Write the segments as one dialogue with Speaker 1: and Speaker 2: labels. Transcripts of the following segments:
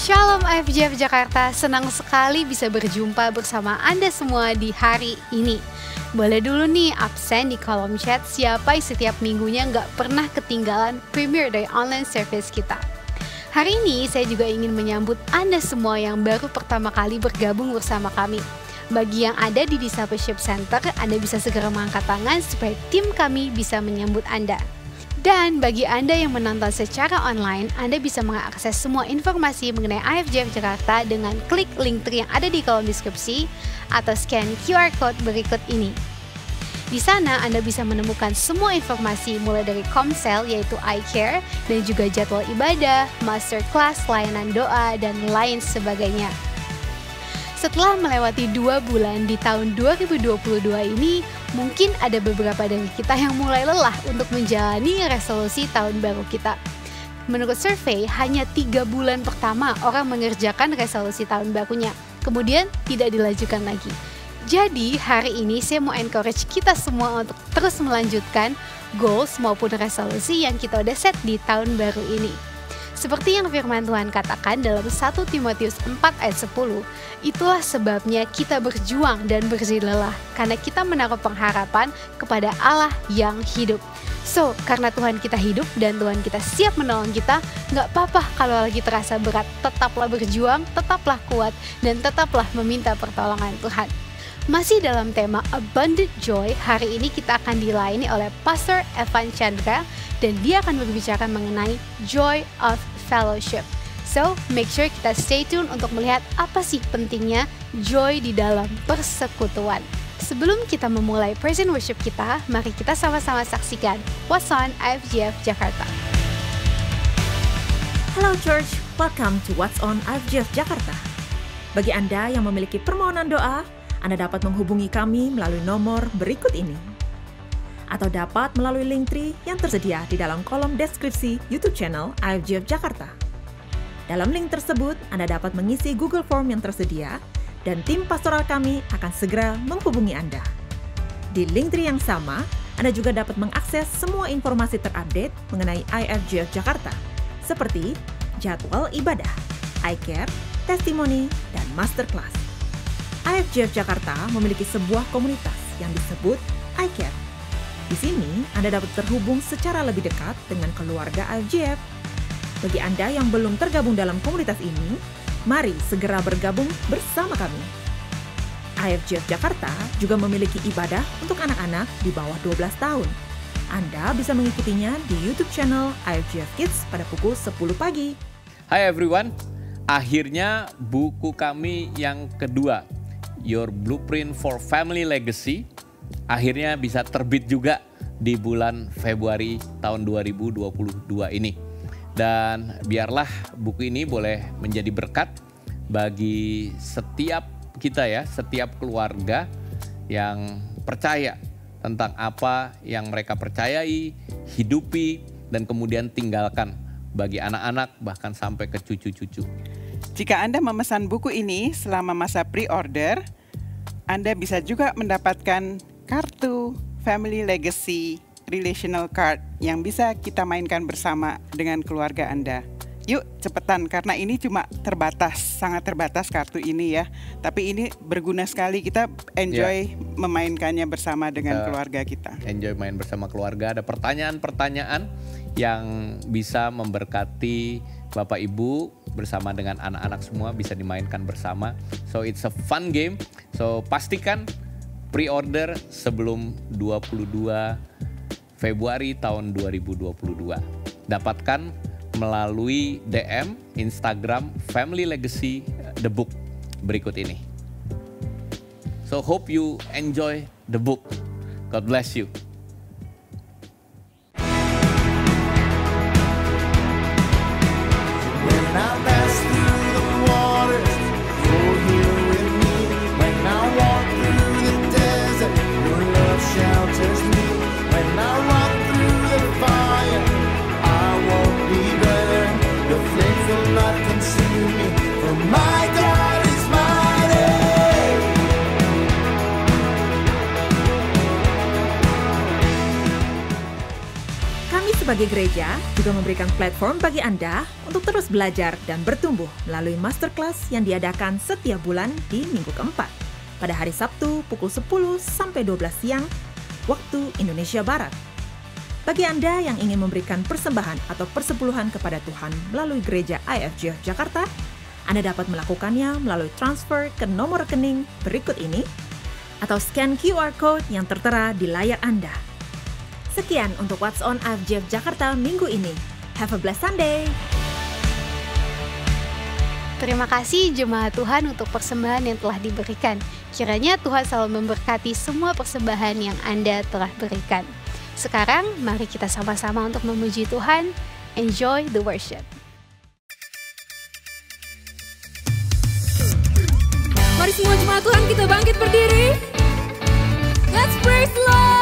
Speaker 1: Shalom IFJF Jakarta, senang sekali bisa berjumpa bersama Anda semua di hari ini. Boleh dulu nih absen di kolom chat siapa yang setiap minggunya nggak pernah ketinggalan premiere dari online service kita. Hari ini saya juga ingin menyambut Anda semua yang baru pertama kali bergabung bersama kami. Bagi yang ada di Discipleship Center, Anda bisa segera mengangkat tangan supaya tim kami bisa menyambut Anda. Dan bagi Anda yang menonton secara online, Anda bisa mengakses semua informasi mengenai IFJF Jakarta dengan klik link tree yang ada di kolom deskripsi atau scan QR Code berikut ini. Di sana Anda bisa menemukan semua informasi mulai dari Komsel yaitu iCare dan juga jadwal ibadah, masterclass, layanan doa, dan lain sebagainya. Setelah melewati 2 bulan di tahun 2022 ini, mungkin ada beberapa dari kita yang mulai lelah untuk menjalani resolusi tahun baru kita. Menurut survei, hanya 3 bulan pertama orang mengerjakan resolusi tahun barunya, kemudian tidak dilanjutkan lagi. Jadi hari ini saya mau encourage kita semua untuk terus melanjutkan goals maupun resolusi yang kita udah set di tahun baru ini. Seperti yang firman Tuhan katakan dalam 1 Timotius 4 ayat 10, itulah sebabnya kita berjuang dan berjilalah, karena kita menaruh pengharapan kepada Allah yang hidup. So, karena Tuhan kita hidup dan Tuhan kita siap menolong kita, gak apa-apa kalau lagi terasa berat, tetaplah berjuang, tetaplah kuat, dan tetaplah meminta pertolongan Tuhan. Masih dalam tema Abundant Joy, hari ini kita akan dilayani oleh Pastor Evan Chandra dan dia akan berbicara mengenai Joy of Fellowship. So, make sure kita stay tune untuk melihat apa sih pentingnya joy di dalam persekutuan. Sebelum kita memulai praise and worship kita, mari kita sama-sama saksikan What's on IFJF Jakarta.
Speaker 2: Hello Church, welcome to What's on IFJF Jakarta. Bagi Anda yang memiliki permohonan doa, Anda dapat menghubungi kami melalui nomor berikut ini. Atau dapat melalui link tree yang tersedia di dalam kolom deskripsi YouTube channel IFJF Jakarta. Dalam link tersebut, Anda dapat mengisi Google Form yang tersedia dan tim pastoral kami akan segera menghubungi Anda. Di link tree yang sama, Anda juga dapat mengakses semua informasi terupdate mengenai IFJF Jakarta, seperti jadwal ibadah, iCare, testimoni, dan masterclass. IFJF Jakarta memiliki sebuah komunitas yang disebut iCare. Di sini, Anda dapat terhubung secara lebih dekat dengan keluarga IFJF. Bagi Anda yang belum tergabung dalam komunitas ini, mari segera bergabung bersama kami. IFJF Jakarta juga memiliki ibadah untuk anak-anak di bawah 12 tahun. Anda bisa mengikutinya di YouTube channel IFJF Kids pada pukul 10 pagi.
Speaker 3: Hai everyone, akhirnya buku kami yang kedua, Your Blueprint for Family Legacy, akhirnya bisa terbit juga di bulan Februari tahun 2022 ini. Dan biarlah buku ini boleh menjadi berkat bagi setiap kita ya, setiap keluarga yang percaya tentang apa yang mereka percayai, hidupi, dan kemudian tinggalkan bagi anak-anak bahkan sampai ke cucu-cucu.
Speaker 4: Jika Anda memesan buku ini selama masa pre-order, Anda bisa juga mendapatkan kartu Family Legacy Relational Card yang bisa kita mainkan bersama dengan keluarga Anda. Yuk cepetan, karena ini cuma terbatas, sangat terbatas kartu ini ya. Tapi ini berguna sekali, kita enjoy memainkannya bersama dengan keluarga kita.
Speaker 3: Enjoy main bersama keluarga, ada pertanyaan-pertanyaan yang bisa memberkati Bapak Ibu bersama dengan anak-anak semua, bisa dimainkan bersama. So it's a fun game. So pastikan pre-order sebelum 22 Februari tahun 2022. Dapatkan melalui DM Instagram Family Legacy The Book berikut ini. So hope you enjoy the book. God bless you.
Speaker 2: sebagai gereja juga memberikan platform bagi Anda untuk terus belajar dan bertumbuh melalui masterclass yang diadakan setiap bulan di minggu keempat pada hari Sabtu pukul 10 sampai 12 siang waktu Indonesia Barat. Bagi Anda yang ingin memberikan persembahan atau persepuluhan kepada Tuhan melalui gereja IFGF Jakarta, Anda dapat melakukannya melalui transfer ke nomor rekening berikut ini atau scan QR Code yang tertera di layar Anda. Sekian untuk What's on IFGF Jakarta minggu ini. Have a blessed Sunday!
Speaker 1: Terima kasih jemaat Tuhan untuk persembahan yang telah diberikan. Kiranya Tuhan selalu memberkati semua persembahan yang Anda telah berikan. Sekarang mari kita sama-sama untuk memuji Tuhan. Enjoy the worship.
Speaker 5: Mari semua jemaat Tuhan kita bangkit berdiri. Let's praise the Lord.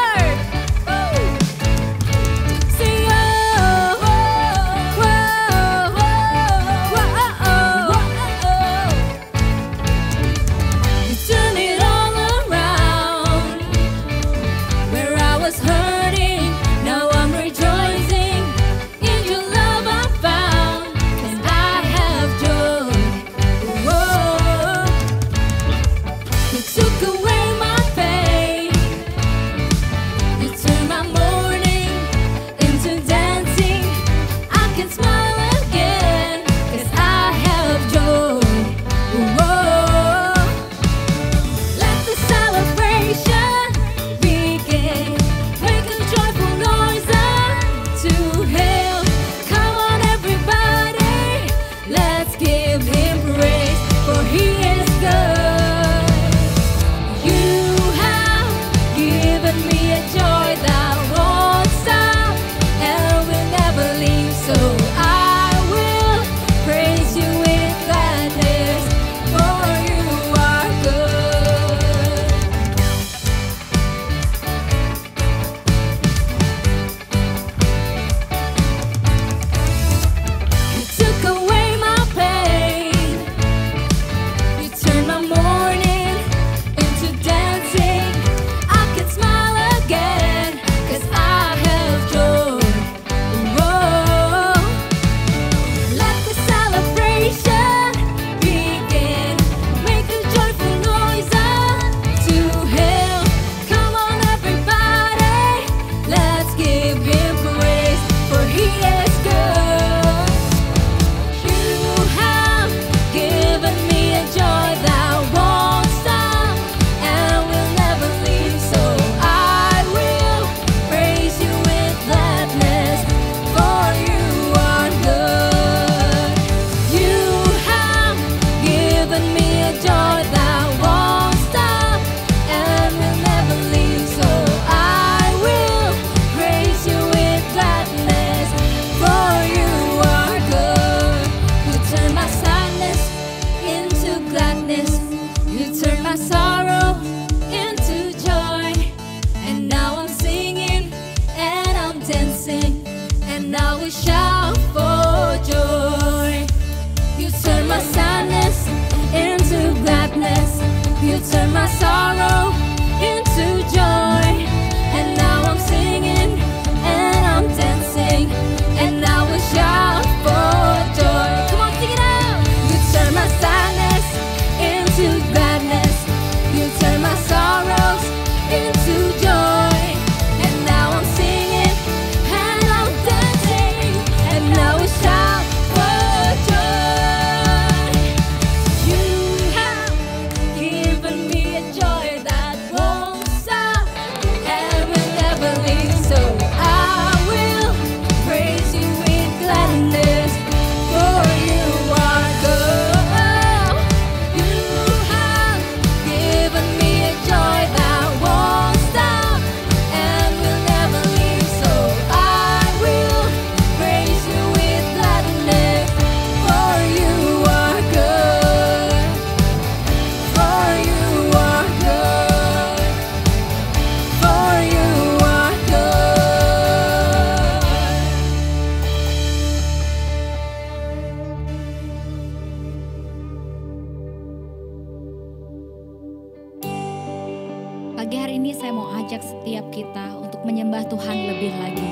Speaker 6: Pagi hari ini saya mau ajak setiap kita untuk menyembah Tuhan lebih lagi.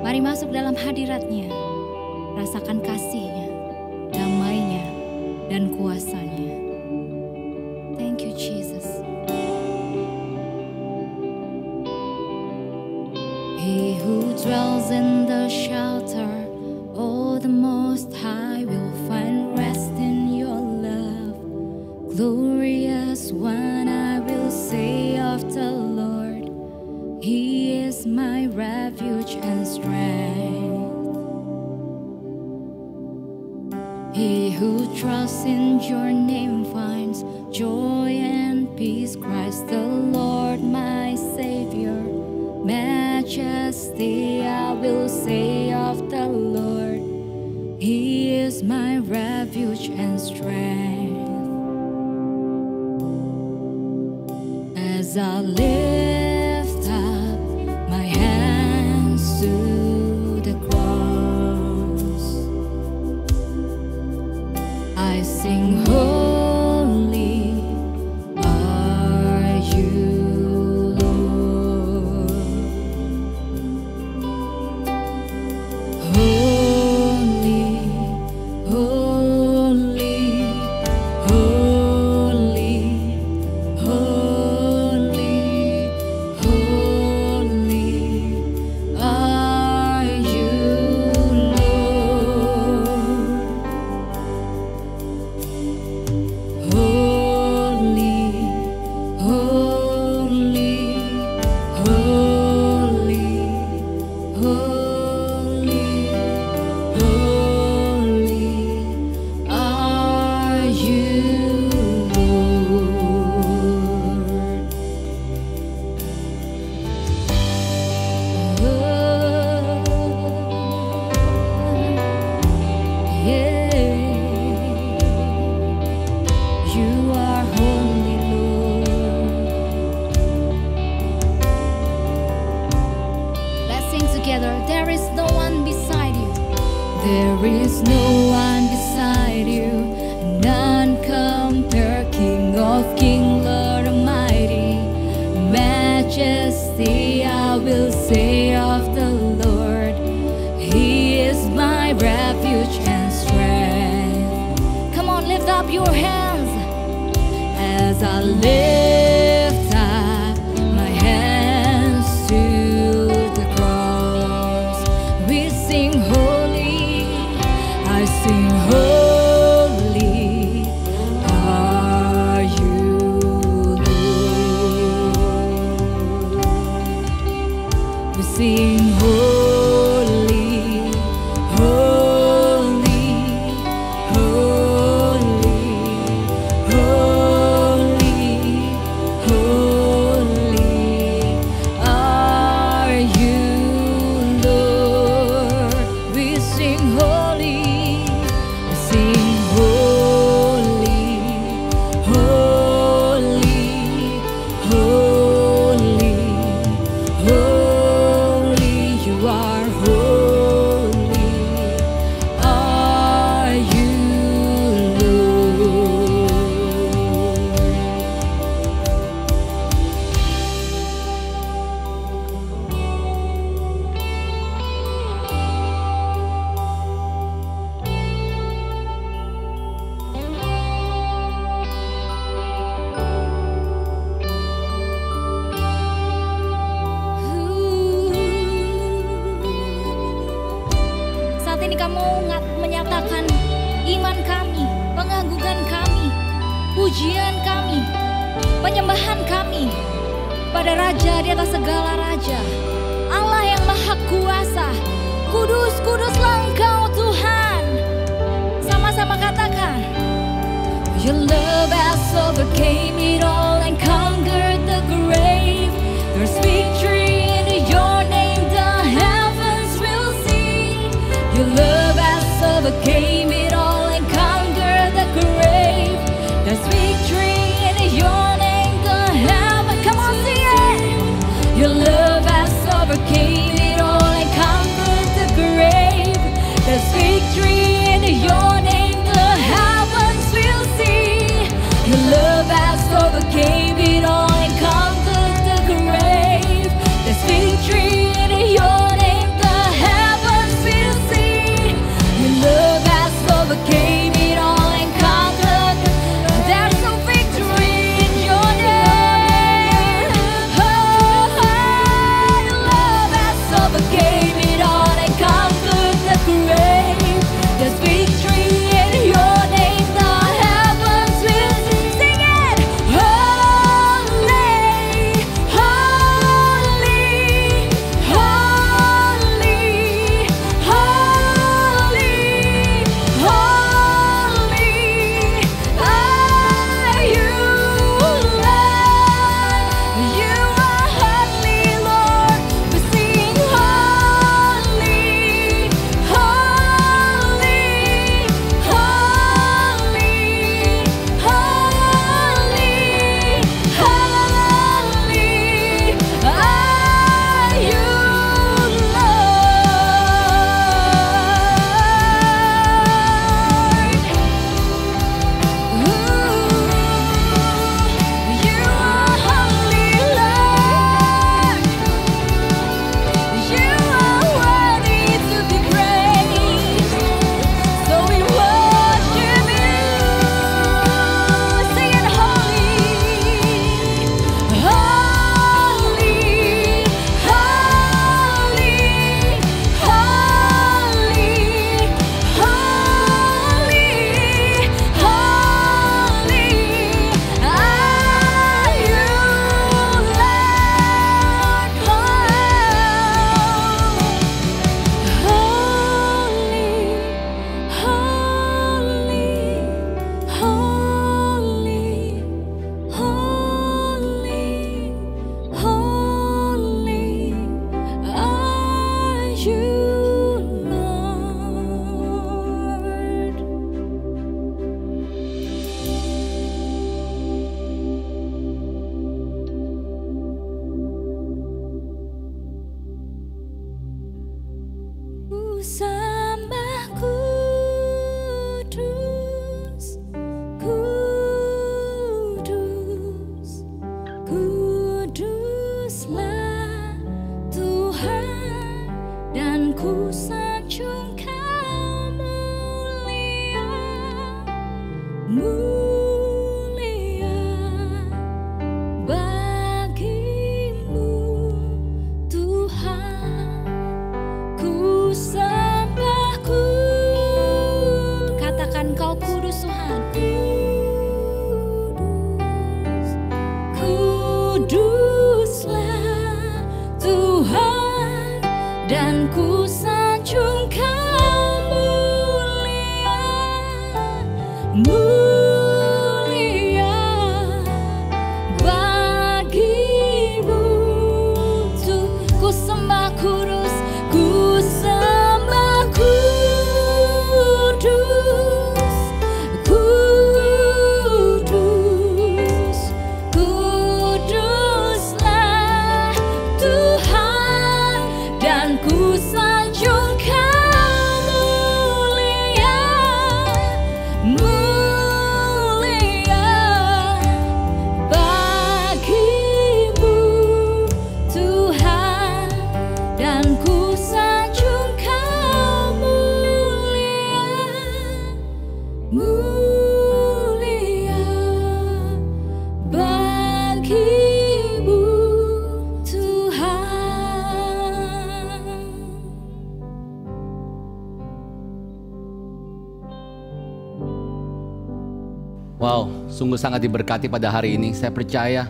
Speaker 5: Mari masuk dalam hadirat-Nya, rasakan kasih-Nya, damai-Nya, dan kuasa-Nya. Thank you, Jesus. He who dwells in the shelter of the Most High will find rest in your love. Glorious one, I will say of the Lord, He is my refuge and strength. He who trusts in your name finds joy and peace. Christ the Lord, my Savior, majesty, I will say of the Lord, He is my refuge and strength. As I lift up my hands to the cross, I sing holy are you, Lord. Holy, holy, holy, holy, holy are you, Lord. Holy, holy, holy, holy, holy are you, Lord. Yeah, you are holy, Lord. Let's sing together. There is no one beside you. There is no one beside you. None compare. King of Kings, Lord Almighty. Majesty, I will say of the Lord, He is my refuge and strength. Come on, lift up your hands. As I lift up my hands to the cross, we sing holy, I sing holy are you, Lord. We sing holy, holy, holy, holy, holy are you, Lord. We sing holy, we sing holy, holy, holy, holy. You are holy, are you, Lord. Saat ini kami menyatakan iman kami, pengagungan kami, pujian kami, penyembahan kami pada Raja di atas segala raja, Allah yang Maha Kuasa. Kudus, kuduslah Engkau Tuhan. Sama-sama katakan, Your love has overcame it all and conquered the grave. There's victory in your name, the heavens will sing. Your love has overcame it all and conquered the grave. There's victory in your name, the heavens. Come on, sing it. Your love has overcame it all and conquered the grave. There's victory in your name, the heavens will sing. Your love has overcame it all and conquered the grave. There's victory in your name, the heavens. mulia bagimu Tuhan, ku sembah kudus. Katakan kau kudus Tuhan. Kuduslah Tuhan, dan ku sanjung kau mulia, mulia bagimu Tuhan. Ku sembah kudus, ku sembah kudus, kudus, kuduslah Tuhan, dan ku sanjung kau mulia, mulia bagimu Tuhan, dan ku sanjung kau mulia, mulia bagimu Tuhan.
Speaker 6: Wow, sungguh sangat diberkati pada hari ini. Saya percaya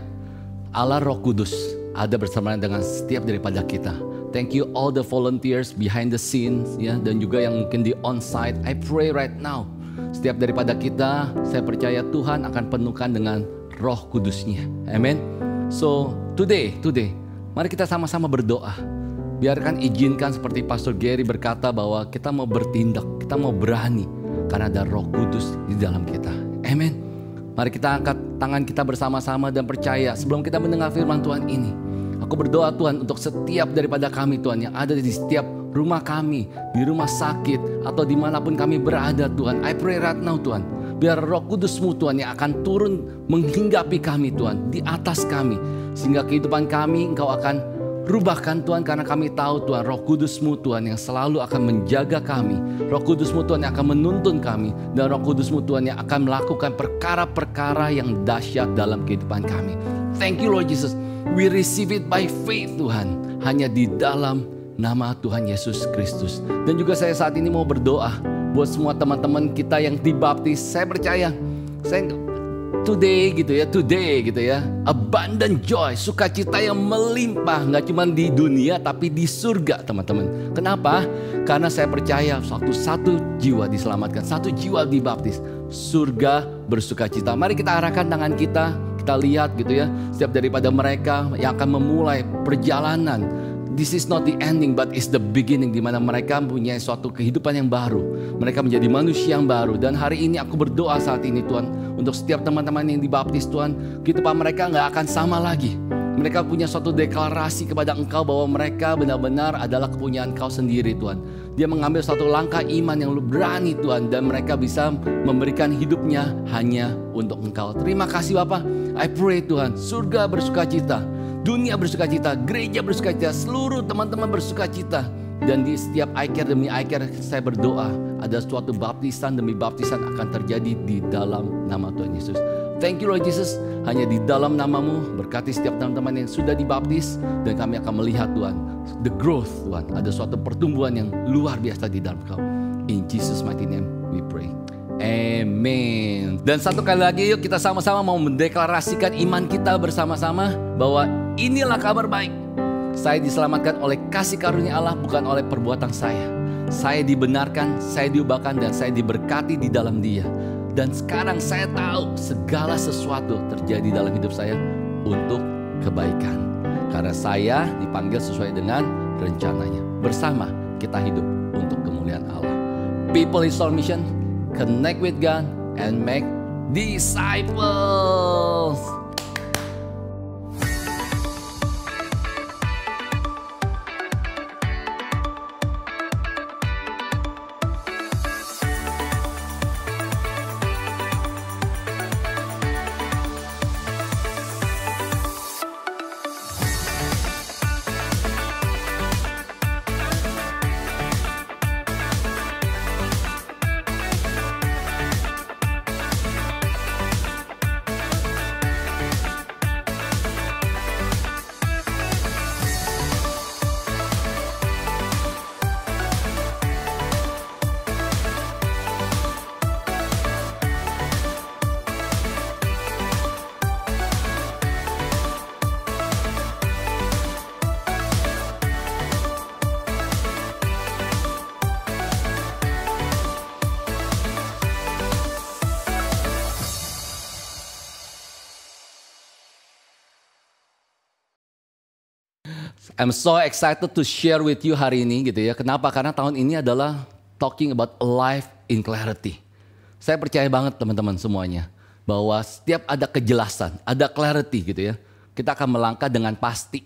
Speaker 6: Allah Roh Kudus ada bersama dengan setiap daripada kita. Thank you all the volunteers behind the scenes ya, dan juga yang mungkin di on-site. I pray right now, setiap daripada kita, saya percaya Tuhan akan penuhkan dengan Roh Kudus-Nya. Amen. So today, mari kita sama-sama berdoa. Biarkan izinkan seperti Pastor Gary berkata bahwa kita mau bertindak, kita mau berani karena ada Roh Kudus di dalam kita. Amen. Mari kita angkat tangan kita bersama-sama dan percaya sebelum kita mendengar firman Tuhan ini. Aku berdoa Tuhan untuk setiap daripada kami Tuhan yang ada di setiap rumah kami, di rumah sakit atau dimanapun kami berada Tuhan. I pray right now Tuhan, biar Roh Kudus-Mu Tuhan yang akan turun menghinggapi kami Tuhan, di atas kami. Sehingga kehidupan kami Engkau akan rubahkan Tuhan, karena kami tahu Tuhan Roh Kudus-Mu Tuhan yang selalu akan menjaga kami. Roh Kudus-Mu Tuhan yang akan menuntun kami. Dan Roh Kudus-Mu Tuhan yang akan melakukan perkara-perkara yang dahsyat dalam kehidupan kami. Thank you Lord Jesus. We receive it by faith Tuhan. Hanya di dalam nama Tuhan Yesus Kristus. Dan juga saya saat ini mau berdoa buat semua teman-teman kita yang dibaptis. Saya percaya today gitu ya, abundant joy, sukacita yang melimpah, nggak cuma di dunia tapi di surga teman-teman. Kenapa? Karena saya percaya satu jiwa diselamatkan, satu jiwa dibaptis, surga bersukacita. Mari kita arahkan tangan kita lihat gitu ya, setiap daripada mereka yang akan memulai perjalanan. This is not the ending but it's the beginning, di mana mereka mempunyai suatu kehidupan yang baru. Mereka menjadi manusia yang baru. Dan hari ini aku berdoa saat ini Tuhan, untuk setiap teman-teman yang dibaptis Tuhan, kehidupan mereka gak akan sama lagi. Mereka punya suatu deklarasi kepada Engkau bahwa mereka benar-benar adalah kepunyaan Engkau sendiri Tuhan. Dia mengambil suatu langkah iman yang berani Tuhan, dan mereka bisa memberikan hidupnya hanya untuk Engkau. Terima kasih Bapa. I pray Tuhan, surga bersukacita, dunia bersukacita, gereja bersukacita, seluruh teman-teman bersukacita. Dan di setiap iCare demi iCare saya berdoa, ada suatu baptisan demi baptisan akan terjadi di dalam nama Tuhan Yesus. Thank you Lord Jesus, hanya di dalam nama-Mu berkati setiap teman-teman yang sudah dibaptis. Dan kami akan melihat Tuhan, the growth Tuhan, ada suatu pertumbuhan yang luar biasa di dalam Kau. In Jesus mighty name we pray. Amen. Dan satu kali lagi yuk kita sama-sama mau mendeklarasikan iman kita bersama-sama bahwa inilah kabar baik. Saya diselamatkan oleh kasih karunia Allah, bukan oleh perbuatan saya. Saya dibenarkan, saya diubahkan, dan saya diberkati di dalam Dia. Dan sekarang saya tahu segala sesuatu terjadi dalam hidup saya untuk kebaikan. Karena saya dipanggil sesuai dengan rencananya. Bersama kita hidup untuk kemuliaan Allah. People is our mission. Connect with God and make disciples. I'm so excited to share with you hari ini gitu ya. Kenapa? Karena tahun ini adalah talking about life in clarity. Saya percaya banget teman-teman semuanya bahwa setiap ada kejelasan, ada clarity gitu ya. Kita akan melangkah dengan pasti.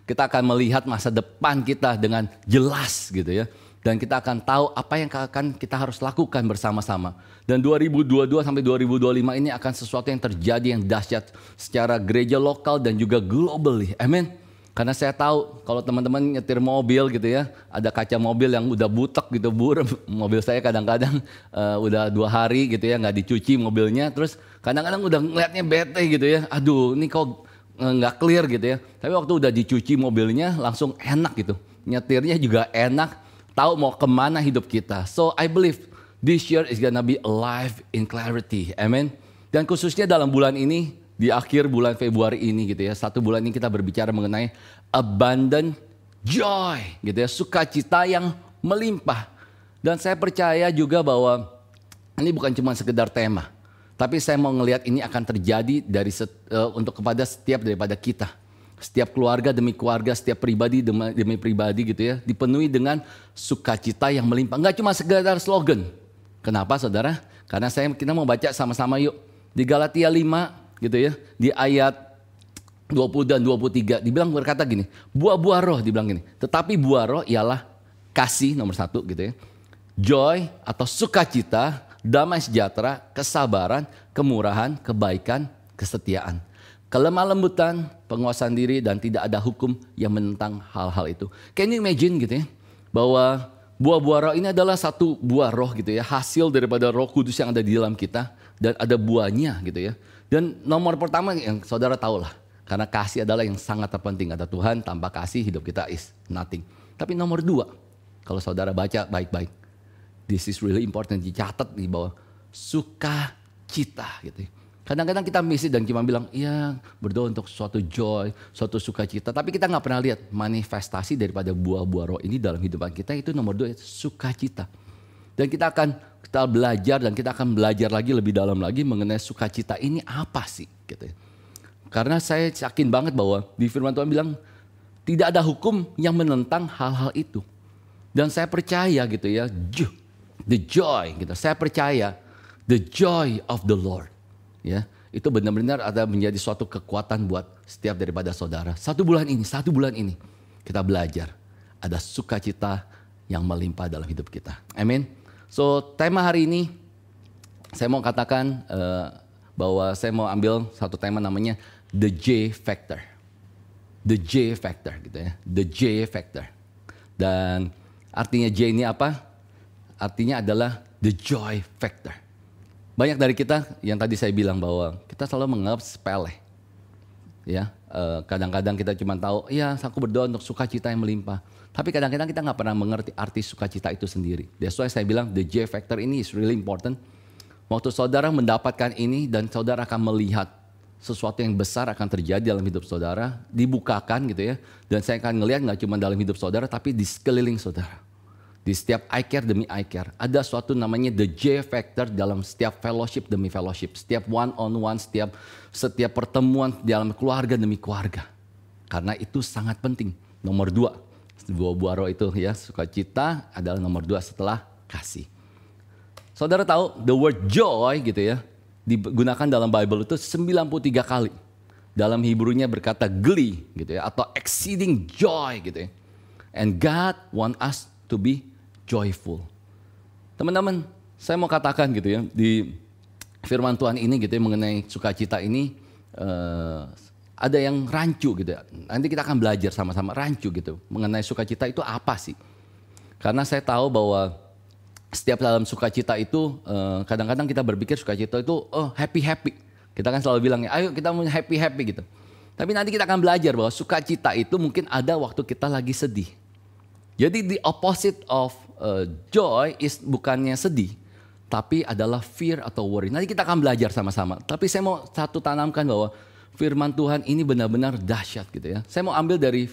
Speaker 6: Kita akan melihat masa depan kita dengan jelas gitu ya. Dan kita akan tahu apa yang akan kita harus lakukan bersama-sama. Dan 2022 sampai 2025 ini akan sesuatu yang terjadi yang dahsyat secara gereja lokal dan juga globally. Amin. Karena saya tahu kalau teman-teman nyetir mobil gitu ya, ada kaca mobil yang udah butek gitu, buram. Mobil saya kadang-kadang udah 2 hari gitu ya nggak dicuci mobilnya. Terus kadang-kadang udah ngeliatnya bete gitu ya. Aduh ini kok nggak clear gitu ya. Tapi waktu udah dicuci mobilnya langsung enak gitu. Nyetirnya juga enak. Tahu mau kemana hidup kita. So I believe this year is gonna be a life in clarity. Amen. Dan khususnya dalam bulan ini, di akhir bulan Februari ini gitu ya. 1 bulan ini kita berbicara mengenai abundant joy gitu ya. Sukacita yang melimpah. Dan saya percaya juga bahwa ini bukan cuma sekedar tema. Tapi saya mau ngelihat ini akan terjadi untuk kepada setiap daripada kita. Setiap keluarga demi keluarga, setiap pribadi demi pribadi gitu ya. Dipenuhi dengan sukacita yang melimpah. Enggak cuma sekedar slogan. Kenapa saudara? Karena kita mau baca sama-sama yuk. Di Galatia 5 gitu ya. Di ayat 20 dan 23. Dibilang berkata gini. Buah-buah roh dibilang gini. Tetapi buah roh ialah kasih nomor 1 gitu ya. Joy atau sukacita, damai sejahtera, kesabaran, kemurahan, kebaikan, kesetiaan. Kelemah lembutan, penguasaan diri, dan tidak ada hukum yang menentang hal-hal itu. Can you imagine gitu ya, bahwa buah-buah roh ini adalah satu buah roh gitu ya, hasil daripada Roh Kudus yang ada di dalam kita, dan ada buahnya gitu ya. Dan nomor pertama yang saudara tahu lah, karena kasih adalah yang sangat terpenting. Ada Tuhan, tanpa kasih hidup kita is nothing. Tapi nomor 2, kalau saudara baca baik-baik, this is really important, dicatat nih bahwa sukacita gitu ya. Kadang-kadang kita miss dan cuma bilang, iya berdoa untuk suatu joy, suatu sukacita. Tapi kita nggak pernah lihat manifestasi daripada buah-buah roh ini dalam kehidupan kita. Itu nomor 2, sukacita. Dan kita belajar dan kita akan belajar lagi lebih dalam lagi mengenai sukacita ini apa sih. Gitu. Karena saya yakin banget bahwa di firman Tuhan bilang, tidak ada hukum yang menentang hal-hal itu. Dan saya percaya gitu ya, the joy gitu. Saya percaya the joy of the Lord. Ya, itu benar-benar ada menjadi suatu kekuatan buat setiap daripada saudara. 1 bulan ini kita belajar ada sukacita yang melimpah dalam hidup kita. Amin. So tema hari ini saya mau katakan bahwa saya mau ambil satu tema namanya the J factor. The J factor gitu ya. The J factor. Dan artinya J ini apa? Artinya adalah the joy factor. Banyak dari kita yang tadi saya bilang bahwa kita selalu menganggap sepele. Ya, kadang-kadang kita cuma tahu, ya aku berdoa untuk sukacita yang melimpah. Tapi kadang-kadang kita nggak pernah mengerti arti sukacita itu sendiri. That's why saya bilang the J factor ini is really important. Waktu saudara mendapatkan ini dan saudara akan melihat sesuatu yang besar akan terjadi dalam hidup saudara, dibukakan gitu ya. Dan saya akan ngelihat nggak cuma dalam hidup saudara, tapi di sekeliling saudara. Di setiap I care demi I care. Ada suatu namanya the J factor dalam setiap fellowship demi fellowship. Setiap one on one, setiap pertemuan dalam keluarga demi keluarga. Karena itu sangat penting. Nomor 2. Buah roh itu ya, sukacita adalah nomor 2 setelah kasih. Saudara tahu the word joy gitu ya, digunakan dalam Bible itu 93 kali. Dalam Hebrew-nya berkata glee gitu ya, atau exceeding joy gitu ya. And God want us to be joyful. Teman-teman, saya mau katakan gitu ya, di firman Tuhan ini gitu ya, mengenai sukacita ini ada yang rancu gitu ya. Nanti kita akan belajar sama-sama rancu gitu, mengenai sukacita itu apa sih. Karena saya tahu bahwa setiap dalam sukacita itu kadang-kadang kita berpikir sukacita itu happy-happy. Kita kan selalu bilang, ayo kita mau happy-happy gitu. Tapi nanti kita akan belajar bahwa sukacita itu mungkin ada waktu kita lagi sedih. Jadi the opposite of joy is bukannya sedih, tapi adalah fear atau worry. Nanti kita akan belajar sama-sama. Tapi saya mau tanamkan bahwa firman Tuhan ini benar-benar dahsyat gitu ya. Saya mau ambil dari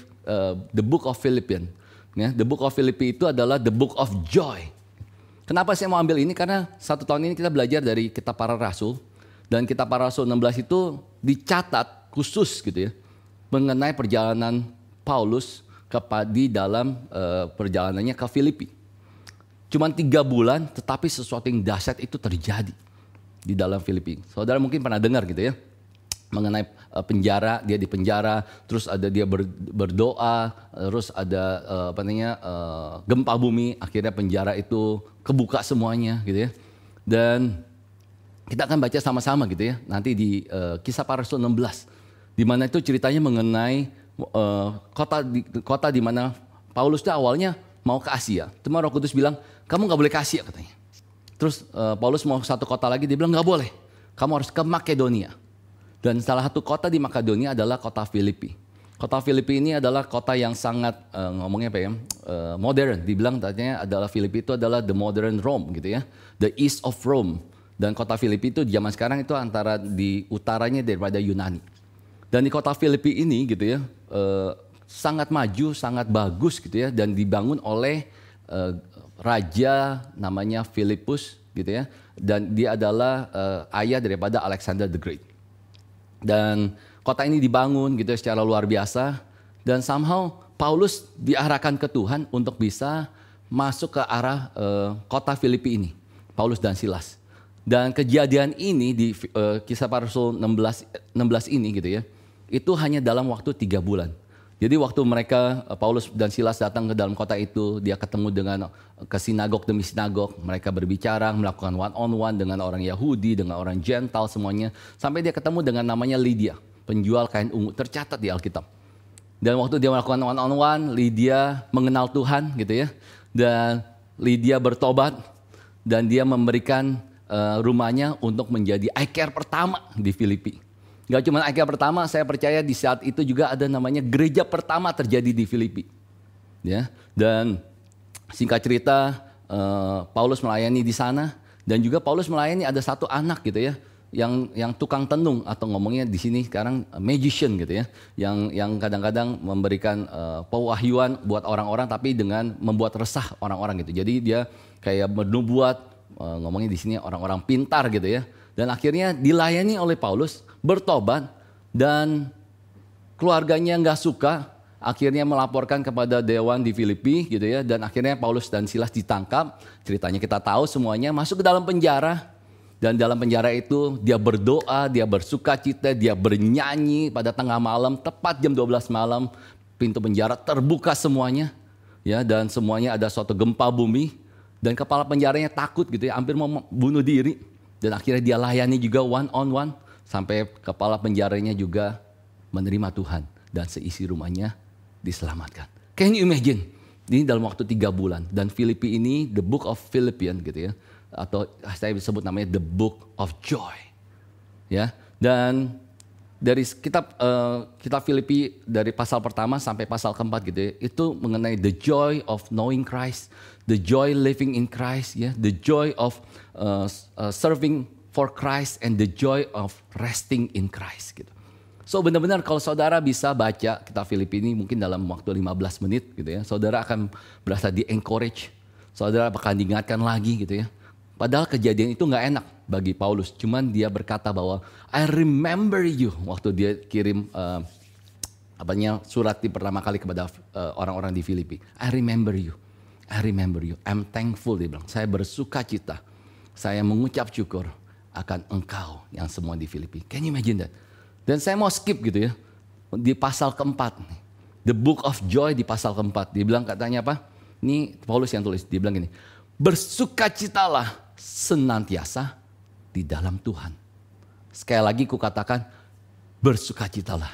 Speaker 6: the book of Philippians. Ya, the book of Philippians itu adalah the book of joy. Kenapa saya mau ambil ini? Karena 1 tahun ini kita belajar dari Kitab Para Rasul. Dan Kitab Para Rasul 16 itu dicatat khusus gitu ya, mengenai perjalanan Paulus di dalam perjalanannya ke Filipi. Cuman 3 bulan, tetapi sesuatu yang dahsyat itu terjadi di dalam Filipi. Saudara mungkin pernah dengar gitu ya, mengenai penjara, dia di penjara, terus ada dia berdoa, terus ada gempa bumi, akhirnya penjara itu kebuka semuanya gitu ya. Dan kita akan baca sama-sama gitu ya, nanti di Kisah Para Rasul 16, di mana itu ceritanya mengenai kota di mana Paulus itu awalnya mau ke Asia. Cuma Roh Kudus bilang, kamu gak boleh ke Asia katanya. Terus Paulus mau satu kota lagi, dia bilang gak boleh, kamu harus ke Makedonia. Dan salah satu kota di Makedonia adalah kota Filipi. Kota Filipi ini adalah kota yang sangat modern. Dibilang tadinya adalah Filipi itu adalah the modern Rome gitu ya, the east of Rome. Dan kota Filipi itu zaman sekarang itu antara di utaranya daripada Yunani. Dan di kota Filipi ini gitu ya, sangat maju, sangat bagus gitu ya, dan dibangun oleh raja namanya Filipus gitu ya, dan dia adalah ayah daripada Alexander the Great. Dan kota ini dibangun gitu ya, secara luar biasa, dan somehow Paulus diarahkan ke Tuhan untuk bisa masuk ke arah kota Filipi ini, Paulus dan Silas. Dan kejadian ini di Kisah Para Rasul 16 ini gitu ya, itu hanya dalam waktu 3 bulan. Jadi waktu mereka, Paulus dan Silas datang ke dalam kota itu, dia ketemu dengan ke sinagog demi sinagog, mereka berbicara, melakukan one on one dengan orang Yahudi, dengan orang Gentile semuanya, sampai dia ketemu dengan namanya Lydia, penjual kain ungu, tercatat di Alkitab. Dan waktu dia melakukan one on one, Lydia mengenal Tuhan gitu ya, dan Lydia bertobat, dan dia memberikan rumahnya untuk menjadi iCare pertama di Filipi. Gak cuma iCare pertama, saya percaya di saat itu juga ada namanya gereja pertama terjadi di Filipi. Ya, dan singkat cerita Paulus melayani di sana, dan juga Paulus melayani ada satu anak gitu ya, yang tukang tenung, atau ngomongnya di sini sekarang magician gitu ya, yang kadang-kadang memberikan pewahyuan buat orang-orang, tapi dengan membuat resah orang-orang gitu. Jadi dia kayak bernubuat, ngomongnya di sini orang-orang pintar gitu ya. Dan akhirnya dilayani oleh Paulus, bertobat, dan keluarganya nggak suka, akhirnya melaporkan kepada dewan di Filipi gitu ya, dan akhirnya Paulus dan Silas ditangkap. Ceritanya kita tahu semuanya, masuk ke dalam penjara, dan dalam penjara itu dia berdoa, dia bersukacita, dia bernyanyi pada tengah malam, tepat jam 12 malam pintu penjara terbuka semuanya ya, dan semuanya ada suatu gempa bumi, dan kepala penjaranya takut gitu ya, hampir mau bunuh diri. Dan akhirnya dia layani juga one on one, sampai kepala penjaranya juga menerima Tuhan, dan seisi rumahnya diselamatkan. Can you imagine? Ini dalam waktu 3 bulan. Dan Filipi ini the book of Philippians gitu ya, atau saya sebut namanya the book of joy. Ya, dan dari kitab Filipi dari pasal pertama sampai pasal keempat gitu ya, itu mengenai the joy of knowing Christ, the joy living in Christ ya, the joy of serving for Christ, and the joy of resting in Christ gitu. So benar-benar kalau saudara bisa baca kitab Filipi ini mungkin dalam waktu 15 menit gitu ya, saudara akan berasa di-encourage, saudara akan diingatkan lagi gitu ya. Padahal kejadian itu nggak enak bagi Paulus, cuman dia berkata bahwa I remember you, waktu dia kirim surat di pertama kali kepada orang-orang di Filipi. I remember you, I'm thankful, dia bilang, saya bersuka cita, saya mengucap syukur akan engkau yang semua di Filipi. Can you imagine that? Dan saya mau skip gitu ya, di pasal keempat, the book of joy di pasal keempat, dia bilang katanya apa? Ini Paulus yang tulis, dia bilang gini, bersukacitalah senantiasa di dalam Tuhan. Sekali lagi ku katakan, bersukacitalah.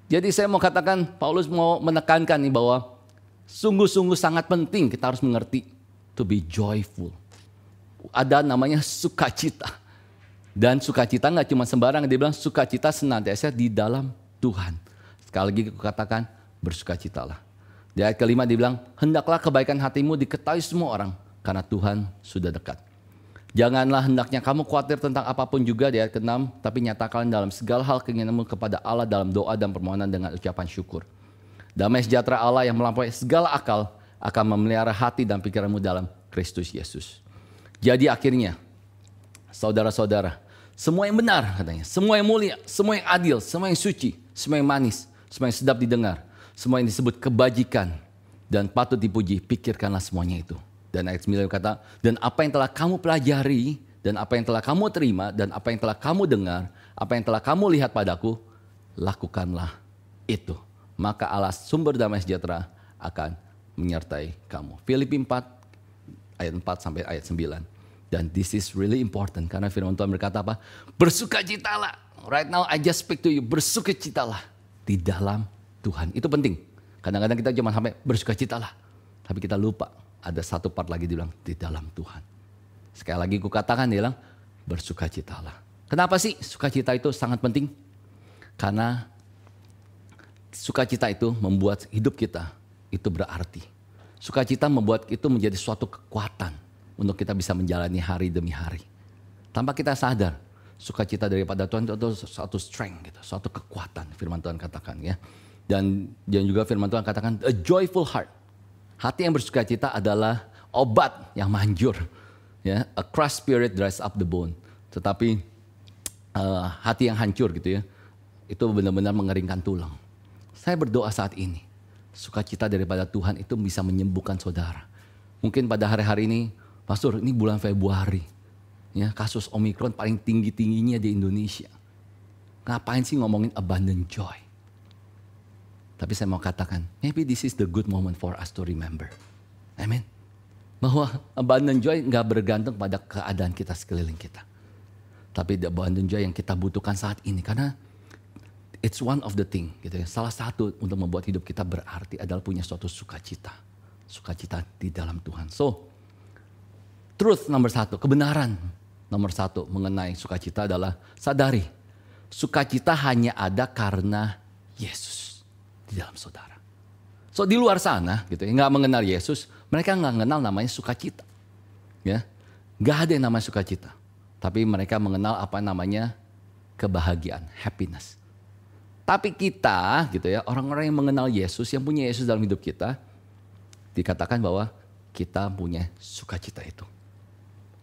Speaker 6: Jadi saya mau katakan, Paulus mau menekankan nih bahwa sungguh-sungguh sangat penting kita harus mengerti to be joyful. Ada namanya sukacita. Dan sukacita nggak cuma sembarang, dia bilang sukacita senantiasa di dalam Tuhan. Sekali lagi aku katakan, bersukacitalah. Di ayat kelima dia bilang, hendaklah kebaikan hatimu diketahui semua orang, karena Tuhan sudah dekat. Janganlah hendaknya kamu khawatir tentang apapun juga, di ayat ke-6, tapi nyatakan dalam segala hal keinginanmu kepada Allah dalam doa dan permohonan dengan ucapan syukur. Damai sejahtera Allah yang melampaui segala akal akan memelihara hati dan pikiranmu dalam Kristus Yesus. Jadi akhirnya, saudara-saudara, semua yang benar katanya, semua yang mulia, semua yang adil, semua yang suci, semua yang manis, semua yang sedap didengar, semua yang disebut kebajikan dan patut dipuji, pikirkanlah semuanya itu. Dan ayat 9 berkata, dan apa yang telah kamu pelajari, dan apa yang telah kamu terima, dan apa yang telah kamu dengar, apa yang telah kamu lihat padaku, lakukanlah itu. Maka Allah sumber damai sejahtera akan menyertai kamu. Filipi 4 ayat 4 sampai ayat 9. Dan this is really important karena firman Tuhan berkata apa? Bersukacitalah. Right now I just speak to you. Bersukacitalah di dalam Tuhan. Itu penting. Kadang-kadang kita cuma sampai bersukacitalah. Tapi kita lupa. Ada satu part lagi dibilang di dalam Tuhan. Sekali lagi aku katakan dia bilang bersukacitalah. Kenapa sih sukacita itu sangat penting? Karena sukacita itu membuat hidup kita itu berarti. Sukacita membuat itu menjadi suatu kekuatan untuk kita bisa menjalani hari demi hari. Tanpa kita sadar, sukacita daripada Tuhan itu suatu strength, gitu, suatu kekuatan. Firman Tuhan katakan ya. Dan juga firman Tuhan katakan a joyful heart. Hati yang bersukacita adalah obat yang manjur. Ya, a crushed spirit dries up the bone. Tetapi hati yang hancur gitu ya, itu benar-benar mengeringkan tulang. Saya berdoa saat ini, sukacita daripada Tuhan itu bisa menyembuhkan saudara. Mungkin pada hari-hari ini, Pastor, ini bulan Februari, ya kasus Omikron paling tinggi-tingginya di Indonesia. Ngapain sih ngomongin abundant joy? Tapi saya mau katakan, maybe this is the good moment for us to remember. Amen. Bahwa abundant joy nggak bergantung pada keadaan kita sekeliling kita. Tapi the abundant joy yang kita butuhkan saat ini. Karena it's one of the thing. Gitu ya. Salah satu untuk membuat hidup kita berarti adalah punya suatu sukacita. Sukacita di dalam Tuhan. So, truth nomor 1, kebenaran nomor 1 mengenai sukacita adalah sadari. Sukacita hanya ada karena Yesus di dalam saudara. So di luar sana gitu ya, nggak mengenal Yesus, mereka nggak mengenal namanya sukacita. Ya, nggak ada yang namanya sukacita. Tapi mereka mengenal apa namanya kebahagiaan, happiness. Tapi kita gitu ya, orang-orang yang mengenal Yesus, yang punya Yesus dalam hidup kita, dikatakan bahwa kita punya sukacita itu.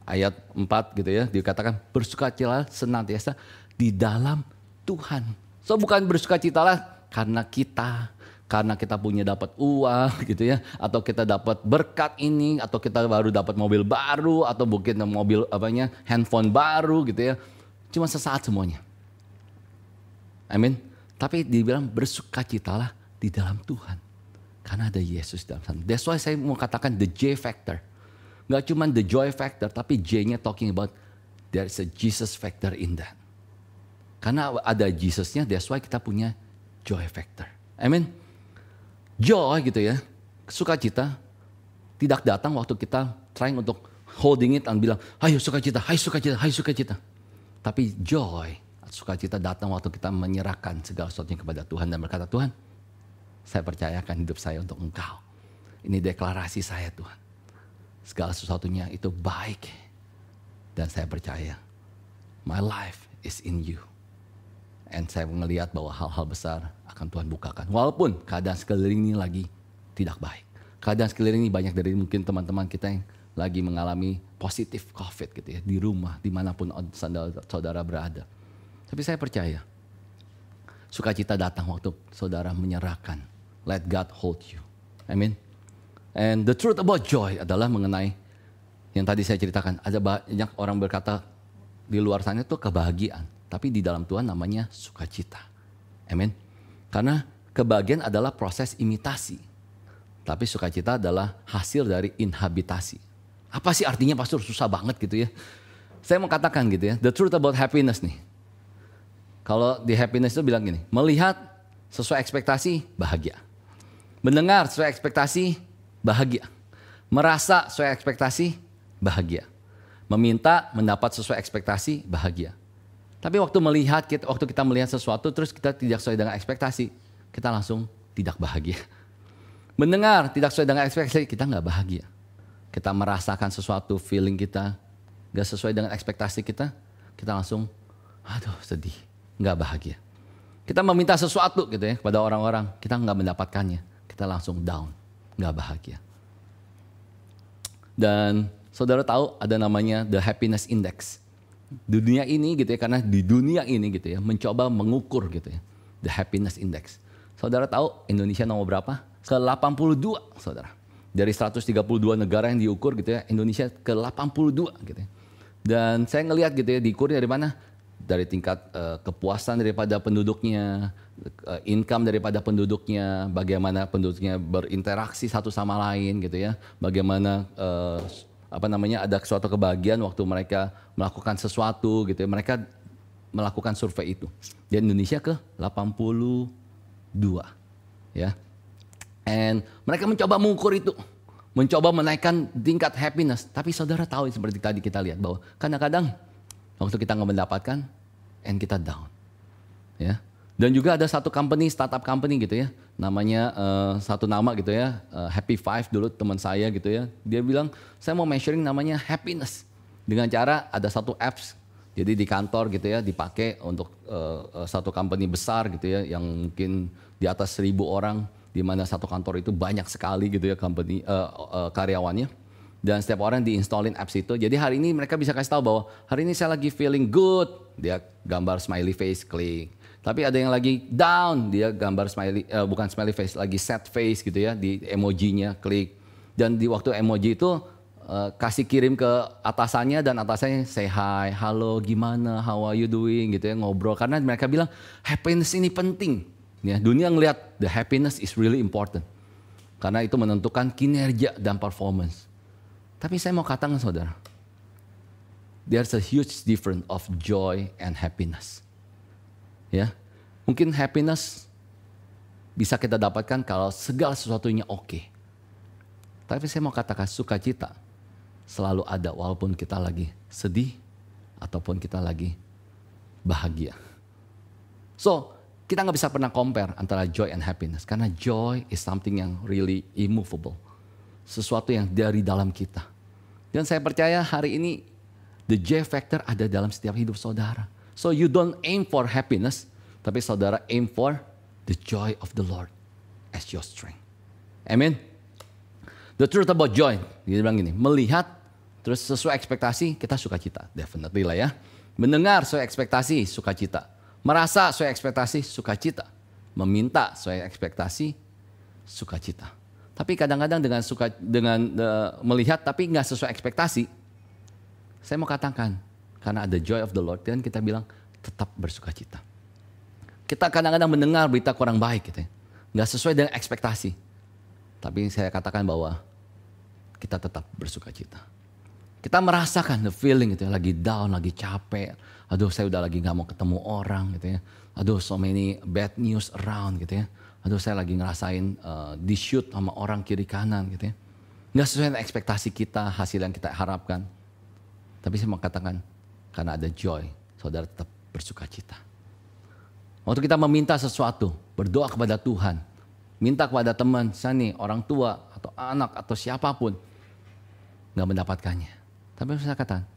Speaker 6: Ayat 4 gitu ya, dikatakan bersukacitalah senantiasa di dalam Tuhan. So bukan bersukacitalah karena kita punya dapat uang gitu ya, atau kita dapat berkat ini, atau kita baru dapat mobil baru, atau mungkin mobil handphone baru gitu ya. Cuma sesaat semuanya. Amin. Tapi dibilang bersukacitalah di dalam Tuhan. Karena ada Yesus dalam sana. That's why saya mau katakan the J factor. Gak cuma the joy factor, tapi J-nya talking about there is a Jesus factor in that. Karena ada Jesusnya, that's why kita punya joy factor. Amin. Joy gitu ya, sukacita tidak datang waktu kita trying untuk holding it dan bilang, ayo sukacita, ayo sukacita, ayo sukacita. Tapi joy, sukacita datang waktu kita menyerahkan segala sesuatunya kepada Tuhan dan berkata, Tuhan, saya percayakan hidup saya untuk Engkau. Ini deklarasi saya Tuhan. Segala sesuatunya itu baik. Dan saya percaya, my life is in you. And saya melihat bahwa hal-hal besar akan Tuhan bukakan. Walaupun keadaan sekeliling ini lagi tidak baik. Keadaan sekeliling ini banyak dari mungkin teman-teman kita yang lagi mengalami positif COVID gitu ya. Di rumah, dimanapun saudara berada. Tapi saya percaya, sukacita datang waktu saudara menyerahkan. Let God hold you. Amin. And the truth about joy adalah mengenai yang tadi saya ceritakan. Ada banyak orang berkata di luar sana itu kebahagiaan. Tapi di dalam Tuhan namanya sukacita. Amin. Karena kebahagiaan adalah proses imitasi. Tapi sukacita adalah hasil dari inhabitasi. Apa sih artinya Pastor? Susah banget gitu ya. Saya mau katakan gitu ya. The truth about happiness nih. Kalau di happiness itu bilang gini. Melihat sesuai ekspektasi bahagia. Mendengar sesuai ekspektasi bahagia. Merasa sesuai ekspektasi bahagia. Meminta mendapat sesuai ekspektasi bahagia. Tapi waktu kita melihat sesuatu terus kita tidak sesuai dengan ekspektasi, kita langsung tidak bahagia. Mendengar tidak sesuai dengan ekspektasi, kita nggak bahagia. Kita merasakan sesuatu, feeling kita nggak sesuai dengan ekspektasi kita langsung, aduh sedih, nggak bahagia. Kita meminta sesuatu gitu ya kepada orang-orang, kita nggak mendapatkannya, kita langsung down, nggak bahagia. Dan saudara tahu ada namanya the happiness index. Dunia ini gitu ya, karena di dunia ini gitu ya mencoba mengukur gitu ya the happiness index. Saudara tahu Indonesia nomor berapa? Ke-82, saudara. Dari 132 negara yang diukur gitu ya, Indonesia ke-82 gitu ya. Dan saya ngelihat gitu ya, diukurnya dari mana? Dari tingkat kepuasan daripada penduduknya, income daripada penduduknya, bagaimana penduduknya berinteraksi satu sama lain gitu ya. Bagaimana ada suatu kebahagiaan waktu mereka melakukan sesuatu gitu ya. Mereka melakukan survei itu. Dan Indonesia ke-82 ya. And mereka mencoba mengukur itu, mencoba menaikkan tingkat happiness. Tapi saudara tahu seperti tadi kita lihat bahwa kadang-kadang waktu kita nggak mendapatkan, and kita down, ya. Dan juga ada satu company, startup company gitu ya, namanya satu nama gitu ya, Happy Five dulu teman saya gitu ya. Dia bilang saya mau measuring namanya happiness dengan cara ada satu apps. Jadi di kantor gitu ya dipakai untuk satu company besar gitu ya, yang mungkin di atas 1.000 orang. Di mana satu kantor itu banyak sekali gitu ya company karyawannya, dan setiap orang diinstalin apps itu. Jadi hari ini mereka bisa kasih tahu bahwa hari ini saya lagi feeling good, dia gambar smiley face, klik. Tapi ada yang lagi down, dia gambar bukan smiley face, lagi sad face gitu ya, di emojinya, klik. Dan di waktu emoji itu kasih kirim ke atasannya, dan atasannya say hi, halo gimana, how are you doing gitu ya, ngobrol. Karena mereka bilang happiness ini penting. Ya, dunia ngelihat the happiness is really important. Karena itu menentukan kinerja dan performance. Tapi saya mau katakan saudara, there's a huge difference of joy and happiness. Ya, mungkin happiness bisa kita dapatkan kalau segala sesuatunya oke. Tapi saya mau katakan sukacita selalu ada walaupun kita lagi sedih ataupun kita lagi bahagia. So, kita nggak bisa pernah compare antara joy and happiness. Karena joy is something yang really immovable. Sesuatu yang dari dalam kita. Dan saya percaya hari ini the joy factor ada dalam setiap hidup saudara. So you don't aim for happiness, tapi saudara aim for the joy of the Lord as your strength. Amen. The truth about joy, dia bilang gini, melihat terus sesuai ekspektasi kita sukacita. Definitely lah ya. Mendengar sesuai ekspektasi sukacita. Merasa sesuai ekspektasi, sukacita. Meminta sesuai ekspektasi, sukacita. Tapi kadang-kadang dengan melihat tapi nggak sesuai ekspektasi, saya mau katakan, karena ada joy of the Lord, dan kita bilang tetap bersukacita. Kita kadang-kadang mendengar berita kurang baik gitu ya, nggak sesuai dengan ekspektasi. Tapi saya katakan bahwa kita tetap bersukacita. Kita merasakan the feeling gitu ya, lagi down, lagi capek. Aduh saya udah lagi gak mau ketemu orang gitu ya. Aduh so many bad news around gitu ya. Aduh saya lagi ngerasain di-shoot sama orang kiri kanan gitu ya. Gak sesuai dengan ekspektasi kita, hasil yang kita harapkan. Tapi saya mau katakan, karena ada joy, saudara tetap bersukacita. Waktu kita meminta sesuatu, berdoa kepada Tuhan. Minta kepada teman, saya nih orang tua atau anak atau siapapun. Gak mendapatkannya. Tapi saya katakan,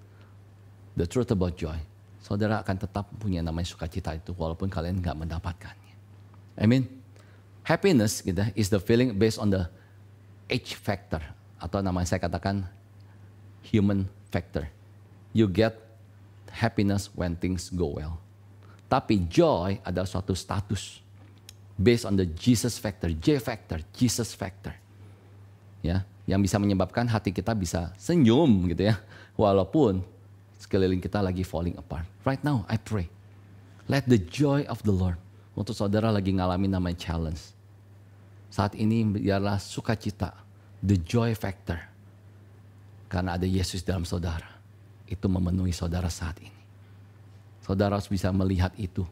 Speaker 6: the truth about joy, saudara akan tetap punya namanya sukacita itu walaupun kalian gak mendapatkannya. Amin. Happiness gitu, is the feeling based on the H factor. Atau namanya saya katakan human factor. You get happiness when things go well. Tapi joy adalah suatu status. Based on the Jesus factor, J factor, Jesus factor. Ya, yang bisa menyebabkan hati kita bisa senyum gitu ya. Walaupun sekeliling kita lagi falling apart. Right now I pray. Let the joy of the Lord. Untuk saudara lagi ngalamin namanya challenge. Saat ini biarlah sukacita. The joy factor. Karena ada Yesus dalam saudara. Itu memenuhi saudara saat ini. Saudara harus bisa melihat itu.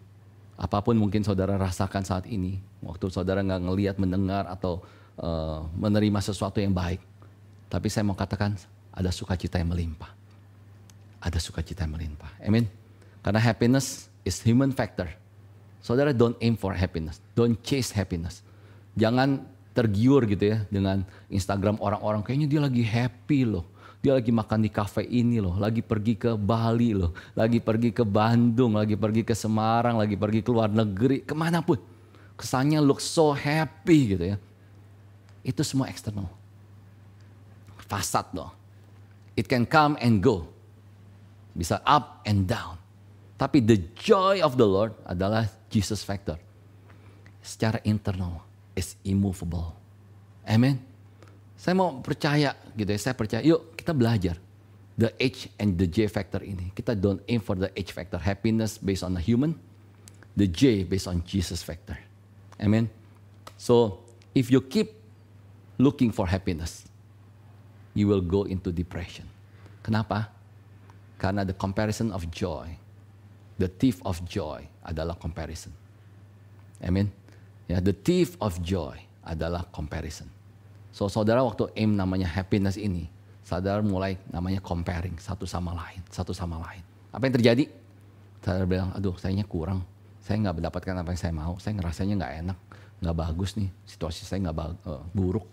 Speaker 6: Apapun mungkin saudara rasakan saat ini. Waktu saudara gak ngelihat, mendengar atau menerima sesuatu yang baik. Tapi saya mau katakan ada sukacita yang melimpah. Ada sukacita yang melimpah. Amin. Karena happiness is human factor. Saudara don't aim for happiness. Don't chase happiness. Jangan tergiur gitu ya dengan Instagram orang-orang. Kayaknya dia lagi happy loh. Dia lagi makan di kafe ini loh. Lagi pergi ke Bali loh. Lagi pergi ke Bandung. Lagi pergi ke Semarang. Lagi pergi ke luar negeri. Kemanapun. Kesannya look so happy gitu ya. Itu semua eksternal. Fasad loh. It can come and go. Bisa up and down. Tapi the joy of the Lord adalah Jesus factor. secara internal is immovable. Amen. Saya mau percaya gitu ya, saya percaya. Yuk kita belajar the H and the J factor ini. Kita don't aim for the H factor, happiness based on the human, the J based on Jesus factor. Amen. So if you keep looking for happiness, you will go into depression. Kenapa? Karena the comparison of joy, the thief of joy adalah comparison. Amen. Ya, the thief of joy adalah comparison. So saudara waktu aim namanya happiness ini, saudara mulai namanya comparing satu sama lain. Apa yang terjadi? Saudara bilang, aduh sayanya kurang, saya nggak mendapatkan apa yang saya mau, saya ngerasanya nggak enak, nggak bagus nih, situasi saya nggak buruk.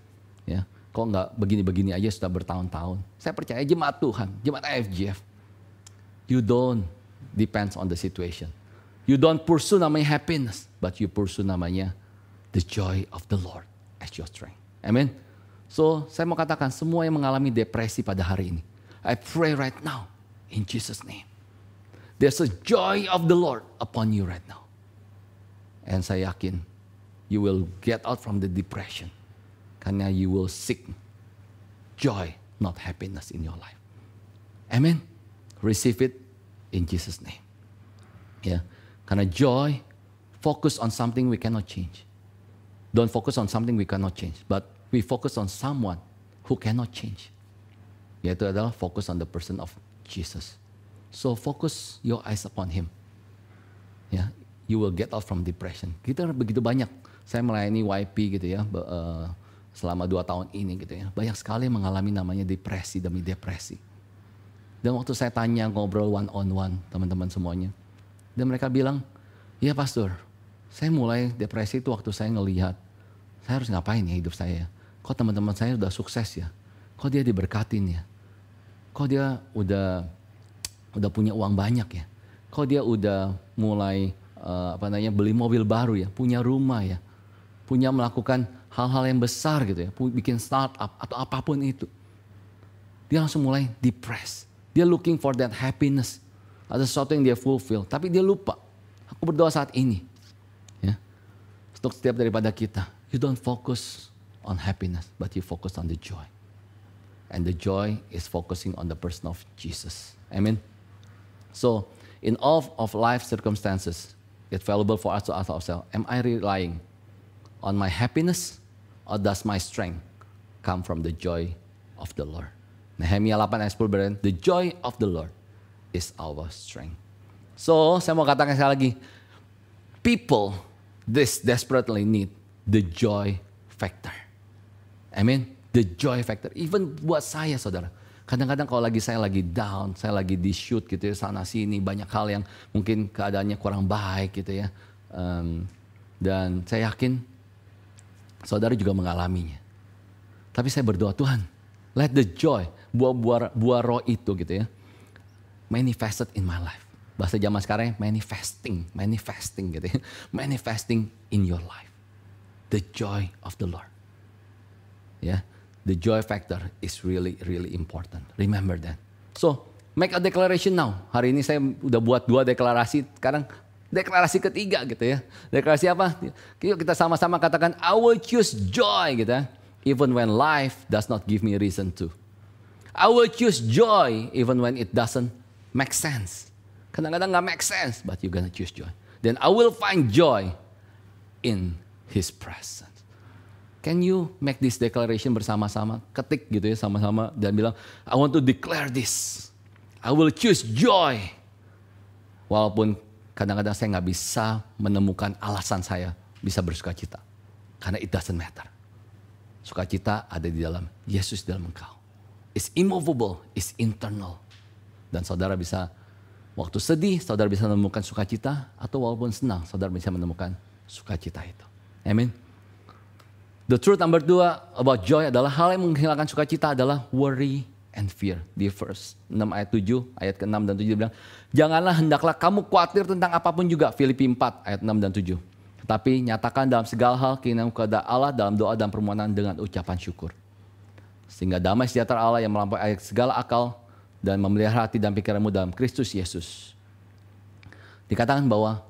Speaker 6: Ya, kok nggak begini-begini aja sudah bertahun-tahun. Saya percaya jemaat Tuhan, jemaat IFGF, you don't depends on the situation. You don't pursue namanya happiness, but you pursue namanya the joy of the Lord as your strength. Amen. So, saya mau katakan semua yang mengalami depresi pada hari ini, I pray right now in Jesus' name. There's a joy of the Lord upon you right now. And saya yakin you will get out from the depression. Karena you will seek joy, not happiness in your life. Amen. Receive it in Jesus' name. Ya, karena joy focus on something we cannot change. Don't focus on something we cannot change, but we focus on someone who cannot change. Yaitu adalah focus on the person of Jesus. So focus your eyes upon Him. Ya, you will get out from depression. Kita begitu banyak. Saya melayani YP gitu ya, selama 2 tahun ini gitu ya. Banyak sekali mengalami namanya depresi demi depresi. Dan waktu saya tanya ngobrol one on one teman-teman semuanya, dan mereka bilang, iya pastor, saya mulai depresi itu waktu saya ngelihat, saya harus ngapain ya hidup saya. Kok teman-teman saya udah sukses ya? Kok dia diberkatin ya? Kok dia udah punya uang banyak ya? Kok dia udah mulai beli mobil baru ya? Punya rumah ya? Punya melakukan hal-hal yang besar gitu ya? Bikin startup atau apapun itu. Dia langsung mulai depressed. Dia looking for that happiness. Ada sesuatu yang dia fulfill. Tapi dia lupa. Aku berdoa saat ini. Ya. Untuk setiap daripada kita. You don't focus on happiness, but you focus on the joy. And the joy is focusing on the person of Jesus. Amen. So, in all of life circumstances, it's valuable for us to ask ourselves, am I relying on my happiness, or does my strength come from the joy of the Lord? Nehemia 8 ayat 10 berkata, the joy of the Lord is our strength. So, saya mau katakan sekali lagi, people desperately need the joy factor. Amen. The joy factor. Even buat saya saudara. Kadang-kadang kalau saya lagi down, saya lagi di shoot gitu ya, sana sini. Banyak hal yang mungkin keadaannya kurang baik gitu ya. Dan saya yakin saudara juga mengalaminya. Tapi saya berdoa, Tuhan, let the joy, buah roh itu gitu ya, manifested in my life. Bahasa zaman sekarang manifesting gitu ya. Manifesting in your life. The joy of the Lord. Ya, the joy factor is really important. Remember that. So, make a declaration now. Hari ini saya udah buat 2 deklarasi. Sekarang deklarasi ketiga gitu ya. Deklarasi apa? Yuk kita sama-sama katakan, I will choose joy gitu ya. Even when life does not give me reason to. I will choose joy even when it doesn't make sense. Kadang-kadang gak make sense, but you're gonna choose joy. Then I will find joy in His presence. Can you make this declaration bersama-sama? Ketik gitu ya sama-sama dan bilang, I want to declare this. I will choose joy. Walaupun kadang-kadang saya gak bisa menemukan alasan saya bisa bersuka cita. Karena it doesn't matter. Sukacita ada di dalam Yesus dalam engkau. It's immovable, it's internal. Dan saudara bisa, waktu sedih, saudara bisa menemukan sukacita. Atau walaupun senang, saudara bisa menemukan sukacita itu. Amen. The truth number 2 about joy adalah hal yang menghilangkan sukacita adalah worry and fear. Di verse 6 ayat 7, ayat ke-6 dan 7 dia bilang, janganlah hendaklah kamu khawatir tentang apapun juga. Filipi 4 ayat 6 dan 7. Tetapi nyatakan dalam segala hal keinginan kepada Allah dalam doa dan permohonan dengan ucapan syukur. Sehingga damai sejahtera Allah yang melampaui segala akal dan memelihara hati dan pikiranmu dalam Kristus Yesus. Dikatakan bahwa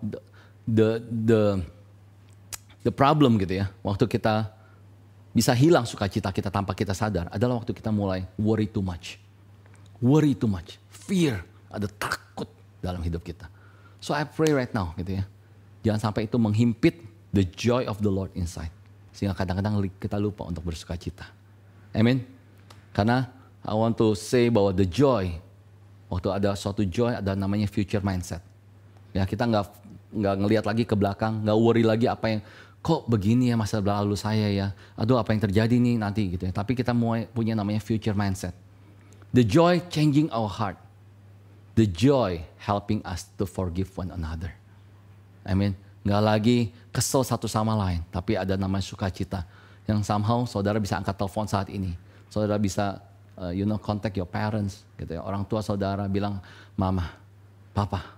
Speaker 6: the problem gitu ya, waktu kita bisa hilang sukacita kita tanpa kita sadar adalah waktu kita mulai worry too much. Worry too much. Fear. Ada takut dalam hidup kita. So I pray right now gitu ya. Jangan sampai itu menghimpit the joy of the Lord inside. Sehingga kadang-kadang kita lupa untuk bersukacita. Amen. Karena I want to say bahwa the joy, waktu ada suatu joy ada namanya future mindset. Ya kita nggak ngelihat lagi ke belakang, nggak worry lagi apa yang kok begini ya masa lalu saya ya. Aduh apa yang terjadi nih nanti gitu ya. Tapi kita punya namanya future mindset. The joy changing our heart. The joy helping us to forgive one another. Amen. Nggak lagi kesel satu sama lain. Tapi ada namanya sukacita. Yang somehow saudara bisa angkat telepon saat ini. Saudara bisa contact your parents. Gitu ya. Orang tua saudara bilang, Mama, Papa,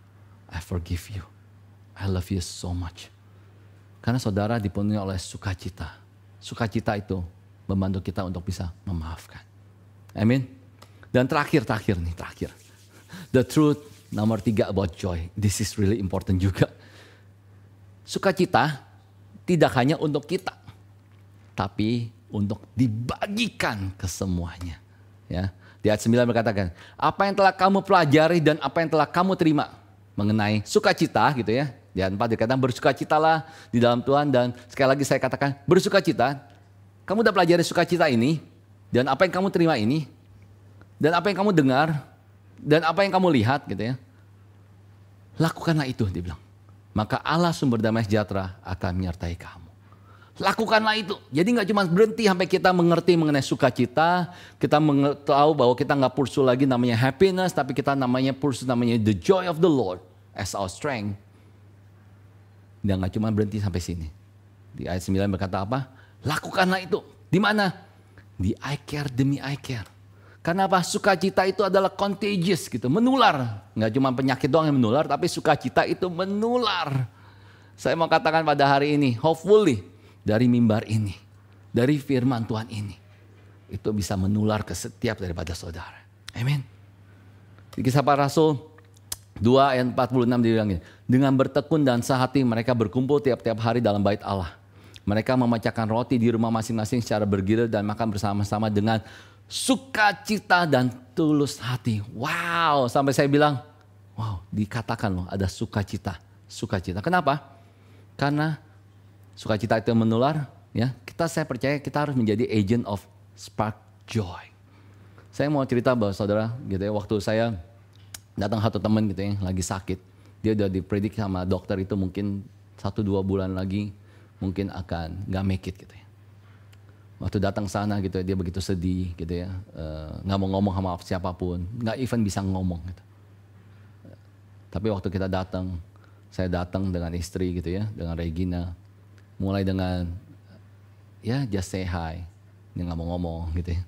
Speaker 6: I forgive you. I love you so much. Karena saudara dipenuhi oleh sukacita. Sukacita itu membantu kita untuk bisa memaafkan. Amin. Dan terakhir. The truth nomor 3 about joy. This is really important juga. Sukacita tidak hanya untuk kita. Tapi untuk dibagikan ke semuanya. Ya. Di ayat 9 berkatakan, apa yang telah kamu pelajari dan apa yang telah kamu terima mengenai sukacita gitu ya. Di ayat 4 dikatakan bersukacitalah di dalam Tuhan dan sekali lagi saya katakan bersukacita. Kamu udah pelajari sukacita ini dan apa yang kamu terima ini dan apa yang kamu dengar dan apa yang kamu lihat gitu ya. Lakukanlah itu dia bilang. Maka Allah sumber damai sejahtera akan menyertai kamu. Lakukanlah itu. Jadi gak cuma berhenti sampai kita mengerti mengenai sukacita. Kita tahu bahwa kita gak pursue lagi namanya happiness. Tapi kita pursue namanya the joy of the Lord as our strength. Dan gak cuma berhenti sampai sini. Di ayat 9 berkata apa? Lakukanlah itu. Di mana? Di I care demi I care. Karena apa? Sukacita itu adalah contagious gitu. Menular. Gak cuma penyakit doang yang menular. Tapi sukacita itu menular. Saya mau katakan pada hari ini. Hopefully. Dari mimbar ini. Dari firman Tuhan ini. Itu bisa menular ke setiap daripada saudara. Amin. Di Kisah Para Rasul 2 ayat 46 dibilangin. Dengan bertekun dan sehati mereka berkumpul tiap-tiap hari dalam bait Allah. Mereka memecahkan roti di rumah masing-masing secara bergilir dan makan bersama-sama dengan sukacita dan tulus hati. Wow, sampai saya bilang, wow, dikatakan loh ada sukacita. Sukacita. Kenapa? Karena sukacita itu menular, ya. Saya percaya kita harus menjadi agent of spark joy. Saya mau cerita bahwa saudara, gitu ya, waktu saya datang satu teman gitu ya, lagi sakit, dia udah dipredik sama dokter itu mungkin 1-2 bulan lagi mungkin akan nggak make it gitu ya. Waktu datang sana gitu ya, dia begitu sedih gitu ya, nggak mau ngomong sama siapapun, nggak even bisa ngomong gitu. Tapi waktu kita datang, saya datang dengan istri gitu ya, dengan Regina. Mulai dengan ya just say hi, dia nggak mau ngomong gitu ya.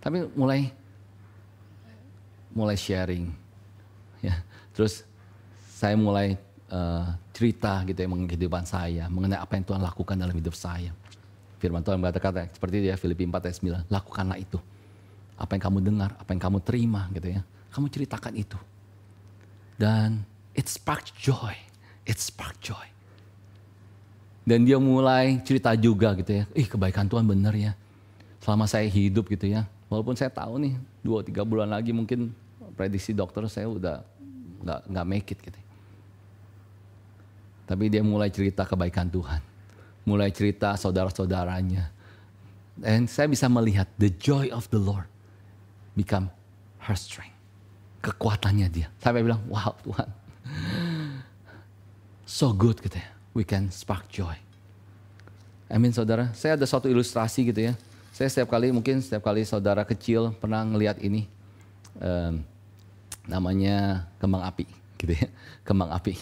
Speaker 6: Tapi mulai sharing, ya. Terus saya mulai cerita gitu ya mengenai kehidupan saya, mengenai apa yang Tuhan lakukan dalam hidup saya. Firman Tuhan berkata seperti dia Filipi 4 ayat 9, lakukanlah itu. Apa yang kamu dengar, apa yang kamu terima gitu ya. Kamu ceritakan itu. Dan it sparks joy. It sparks joy. Dan dia mulai cerita juga gitu ya. Kebaikan Tuhan benar ya. Selama saya hidup gitu ya. Walaupun saya tahu nih 2-3 bulan lagi mungkin prediksi dokter saya udah nggak make it gitu. Tapi dia mulai cerita kebaikan Tuhan. Mulai cerita saudara-saudaranya. Dan saya bisa melihat the joy of the Lord become her strength. Kekuatannya dia. Sampai bilang, wow Tuhan. So good gitu ya. We can spark joy. Amin saudara. Saya ada suatu ilustrasi gitu ya. Saya setiap kali saudara kecil pernah ngelihat ini. Namanya kembang api gitu ya. Kembang api.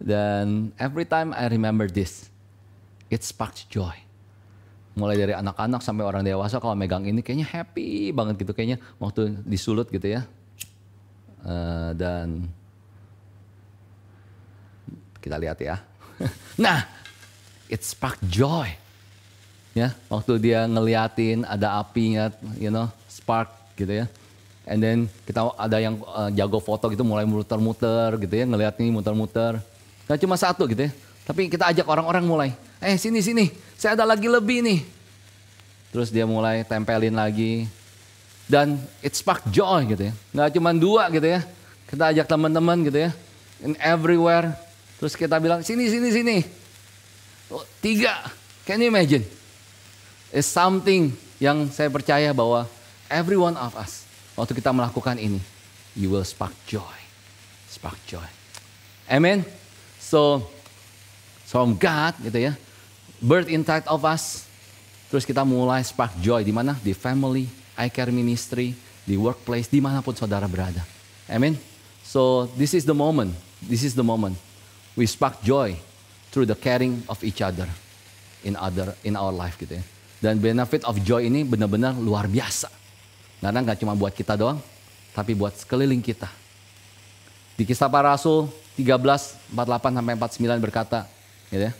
Speaker 6: Dan every time I remember this, it sparks joy. Mulai dari anak-anak sampai orang dewasa kalau megang ini kayaknya happy banget gitu. Kayaknya waktu disulut gitu ya. Dan kita lihat ya. Nah, it spark joy. Ya, waktu dia ngeliatin ada apinya, spark gitu ya. And then kita ada yang jago foto gitu mulai muter-muter gitu ya, ngeliat nih muter-muter. Gak cuma satu gitu ya, Tapi kita ajak orang-orang mulai, sini, saya ada lagi lebih nih. Terus dia mulai tempelin lagi. Dan it spark joy gitu ya. Nggak cuma 2 gitu ya. Kita ajak teman-teman gitu ya. In everywhere. Terus kita bilang, sini. 3, can you imagine? It's something yang saya percaya bahwa every one of us, waktu kita melakukan ini, you will spark joy. Spark joy. Amen. So, from God gitu ya, birth inside of us, terus kita mulai spark joy di mana? Di family, iCare ministry, di workplace, dimanapun saudara berada. Amen. So, this is the moment. We spark joy through the caring of each other in our life gitu ya. Dan benefit of joy ini benar-benar luar biasa. Karena nggak cuma buat kita doang, tapi buat sekeliling kita. Di Kisah Para Rasul 13:48-49 berkata, gitu ya,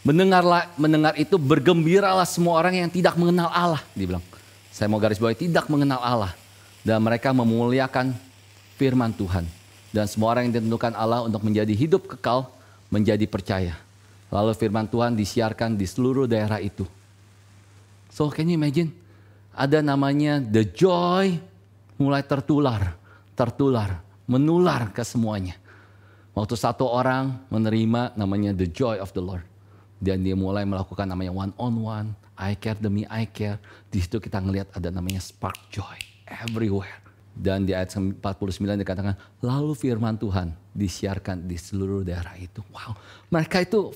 Speaker 6: mendengar itu bergembiralah semua orang yang tidak mengenal Allah, dibilang. Saya mau garis bawahi, tidak mengenal Allah. Dan mereka memuliakan firman Tuhan. Dan semua orang yang ditentukan Allah untuk menjadi hidup kekal, menjadi percaya. Lalu firman Tuhan disiarkan di seluruh daerah itu. So can you imagine? Ada namanya the joy mulai tertular, menular ke semuanya. Waktu satu orang menerima namanya the joy of the Lord. Dan dia mulai melakukan namanya one on one, iCare demi iCare. Di situ kita ngelihat ada namanya spark joy everywhere. Dan di ayat 49 dikatakan, lalu firman Tuhan disiarkan di seluruh daerah itu. Wow, mereka itu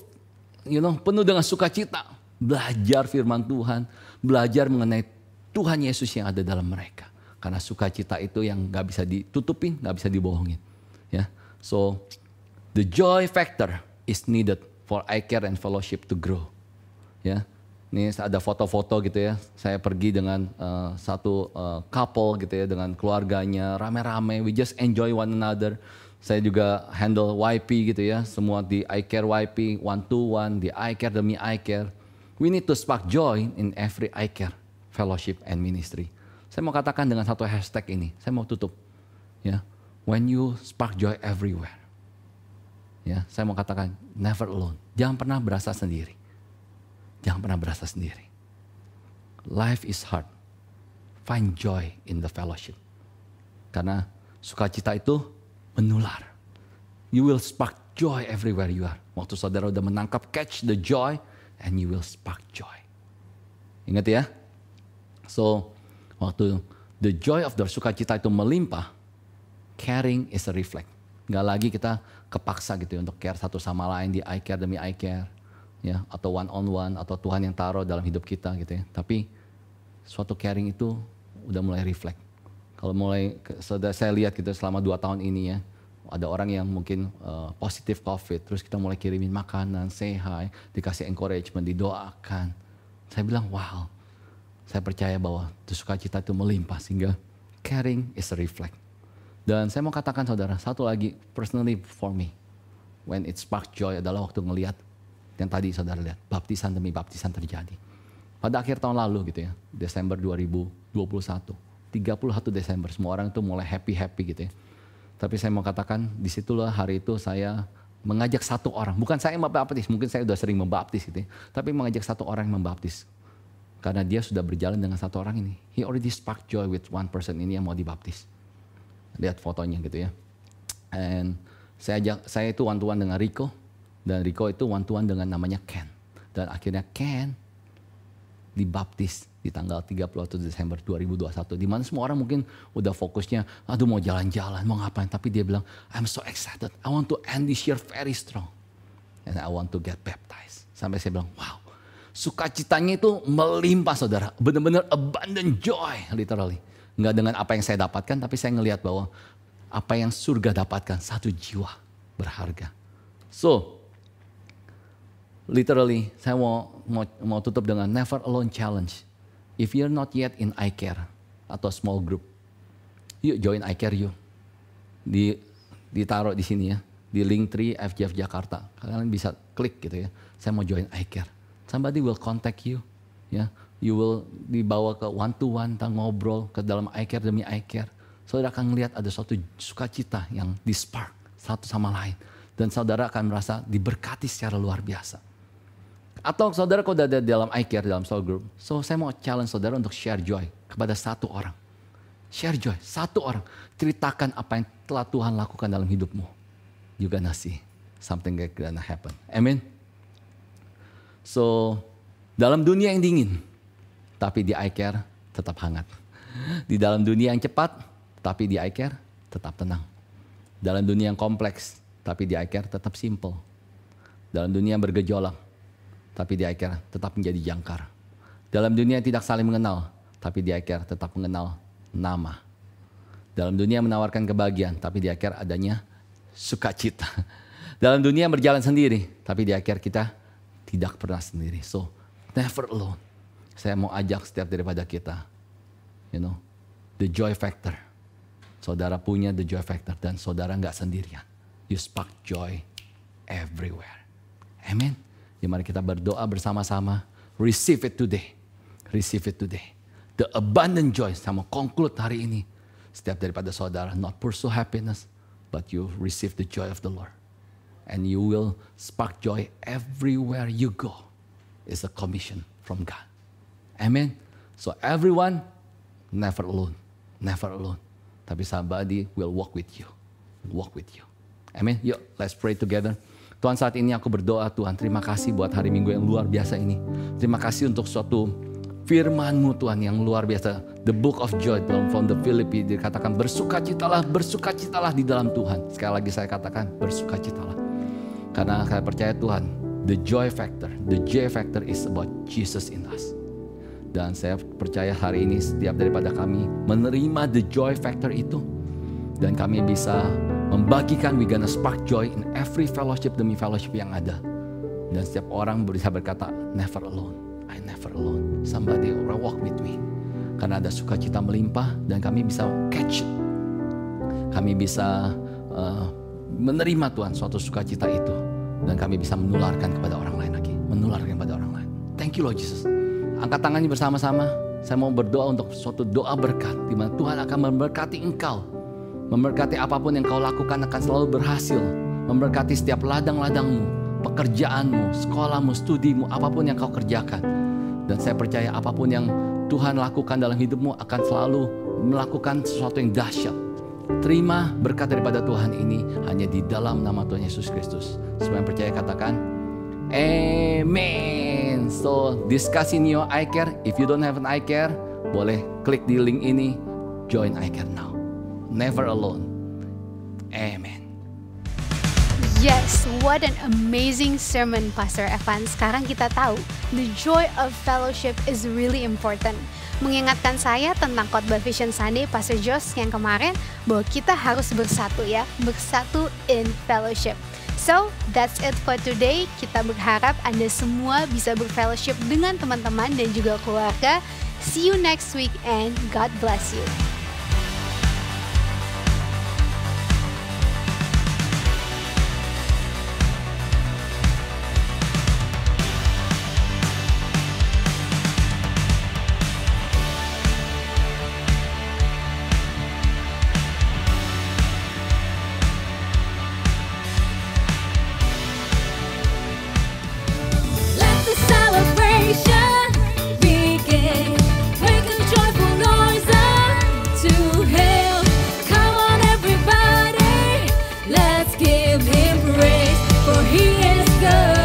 Speaker 6: penuh dengan sukacita. Belajar firman Tuhan, belajar mengenai Tuhan Yesus yang ada dalam mereka. Karena sukacita itu yang gak bisa ditutupin, gak bisa dibohongin. Ya, so the joy factor is needed for iCare and fellowship to grow. Ya, ini ada foto-foto gitu ya. Saya pergi dengan satu couple gitu ya, dengan keluarganya, rame-rame. We just enjoy one another. Saya juga handle YP gitu ya. Semua di iCare YP, one to one, di iCare demi iCare. We need to spark joy in every iCare fellowship and ministry. Saya mau katakan dengan satu hashtag ini. Saya mau tutup. Ya, when you spark joy everywhere. Ya, saya mau katakan never alone. Jangan pernah berasa sendiri. Jangan pernah berasa sendiri. Life is hard. Find joy in the fellowship. Karena sukacita itu menular. You will spark joy everywhere you are. Waktu saudara udah menangkap, catch the joy, and you will spark joy. Ingat ya. So, waktu the joy of the sukacita itu melimpah, caring is a reflect. Gak lagi kita kepaksa gitu ya untuk care satu sama lain di iCare demi iCare. Ya, atau one on one, atau Tuhan yang taruh dalam hidup kita gitu ya. Tapi suatu caring itu udah mulai reflect. Kalau mulai, saya lihat gitu selama 2 tahun ini ya, ada orang yang mungkin positif COVID, terus kita mulai kirimin makanan, say hi, dikasih encouragement, didoakan. Saya bilang wow, saya percaya bahwa sukacita itu melimpah sehingga caring is a reflect. Dan saya mau katakan saudara, satu lagi personally for me, when it spark joy adalah waktu ngelihat yang tadi saudara lihat, baptisan demi baptisan terjadi. Pada akhir tahun lalu gitu ya, Desember 2021, 31 Desember, semua orang itu mulai happy gitu ya. Tapi saya mau katakan, disitulah hari itu saya mengajak satu orang, bukan saya yang membaptis, mungkin saya udah sering membaptis gitu ya, tapi mengajak satu orang yang membaptis. Karena dia sudah berjalan dengan satu orang ini. He already sparked joy with one person ini yang mau dibaptis. Lihat fotonya gitu ya. And saya itu one-to-one dengan Rico. Dan Rico itu one-to-one dengan namanya Ken. Dan akhirnya Ken dibaptis di tanggal 31 Desember 2021. Di mana semua orang mungkin udah fokusnya, aduh mau jalan-jalan, mau ngapain. Tapi dia bilang, I'm so excited. I want to end this year very strong. And I want to get baptized. Sampai saya bilang, wow. Sukacitanya itu melimpah saudara. Benar-benar abundant joy literally. Nggak dengan apa yang saya dapatkan, tapi saya ngelihat bahwa apa yang surga dapatkan, satu jiwa berharga. So, literally, saya mau tutup dengan never alone challenge. If you're not yet in iCare atau small group, yuk join iCare yuk. Ditaruh di sini ya, di Linktree FGF Jakarta. Kalian bisa klik gitu ya. Saya mau join iCare. Somebody will contact you, ya. You will dibawa ke one to one, ngobrol ke dalam iCare demi iCare. Saudara akan melihat ada suatu sukacita yang di-spark satu sama lain. Dan saudara akan merasa diberkati secara luar biasa. Atau saudara kalau ada dalam iCare, dalam soul group. So saya mau challenge saudara untuk share joy kepada satu orang. Share joy, satu orang. Ceritakan apa yang telah Tuhan lakukan dalam hidupmu. You're gonna see something that gonna happen. Amen. So dalam dunia yang dingin, tapi di iCare tetap hangat. Di dalam dunia yang cepat, tapi di iCare tetap tenang. Dalam dunia yang kompleks, tapi di iCare tetap simple. Dalam dunia yang bergejolak, tapi di iCare tetap menjadi jangkar. Dalam dunia yang tidak saling mengenal, tapi di iCare tetap mengenal nama. Dalam dunia yang menawarkan kebahagiaan, tapi di iCare adanya sukacita. Dalam dunia yang berjalan sendiri, tapi di iCare kita tidak pernah sendiri. So, never alone. Saya mau ajak setiap daripada kita, the joy factor. Saudara punya the joy factor dan saudara nggak sendirian. You spark joy everywhere. Amen. Ya, mari kita berdoa bersama-sama. Receive it today. Receive it today. The abundant joy. Saya mau conclude hari ini. Setiap daripada saudara, not pursue happiness, but you receive the joy of the Lord. And you will spark joy everywhere you go. It's a commission from God. Amen. So everyone, never alone. Never alone. Tapi somebody will walk with you. Walk with you. Amen. Yuk, let's pray together. Tuhan, saat ini aku berdoa, Tuhan, terima kasih buat hari Minggu yang luar biasa ini. Terima kasih untuk suatu firman-Mu, Tuhan, yang luar biasa. The book of joy from the Philippi dikatakan bersukacitalah, bersukacitalah di dalam Tuhan. Sekali lagi saya katakan bersukacitalah. Karena saya percaya Tuhan, the joy factor is about Jesus in us. Dan saya percaya hari ini setiap daripada kami menerima the joy factor itu. Dan kami bisa membagikan, we gonna spark joy in every fellowship demi fellowship yang ada. Dan setiap orang bisa berkata, never alone, I never alone. Somebody walk with me. Karena ada sukacita melimpah dan kami bisa catch it. Kami bisa menerima Tuhan suatu sukacita itu. Dan kami bisa menularkan kepada orang lain lagi. Menularkan kepada orang lain. Thank you Lord Jesus. Angkat tangannya bersama-sama. Saya mau berdoa untuk suatu doa berkat. Di mana Tuhan akan memberkati engkau. Memberkati apapun yang kau lakukan akan selalu berhasil. Memberkati setiap ladang-ladangmu, pekerjaanmu, sekolahmu, studimu, apapun yang kau kerjakan. Dan saya percaya apapun yang Tuhan lakukan dalam hidupmu akan selalu melakukan sesuatu yang dahsyat. Terima berkat daripada Tuhan ini hanya di dalam nama Tuhan Yesus Kristus. Semua yang percaya katakan, Amen. So discuss in your iCare. If you don't have an iCare, boleh klik di link ini. Join iCare now. Never alone. Amen.
Speaker 1: Yes, what an amazing sermon, Pastor Evan. Sekarang kita tahu, the joy of fellowship is really important. Mengingatkan saya tentang khotbah Vision Sunday Pastor Josh yang kemarin, bahwa kita harus bersatu ya, bersatu in fellowship. So, that's it for today. Kita berharap Anda semua bisa berfellowship dengan teman-teman dan juga keluarga. See you next week and God bless you.
Speaker 5: He is good.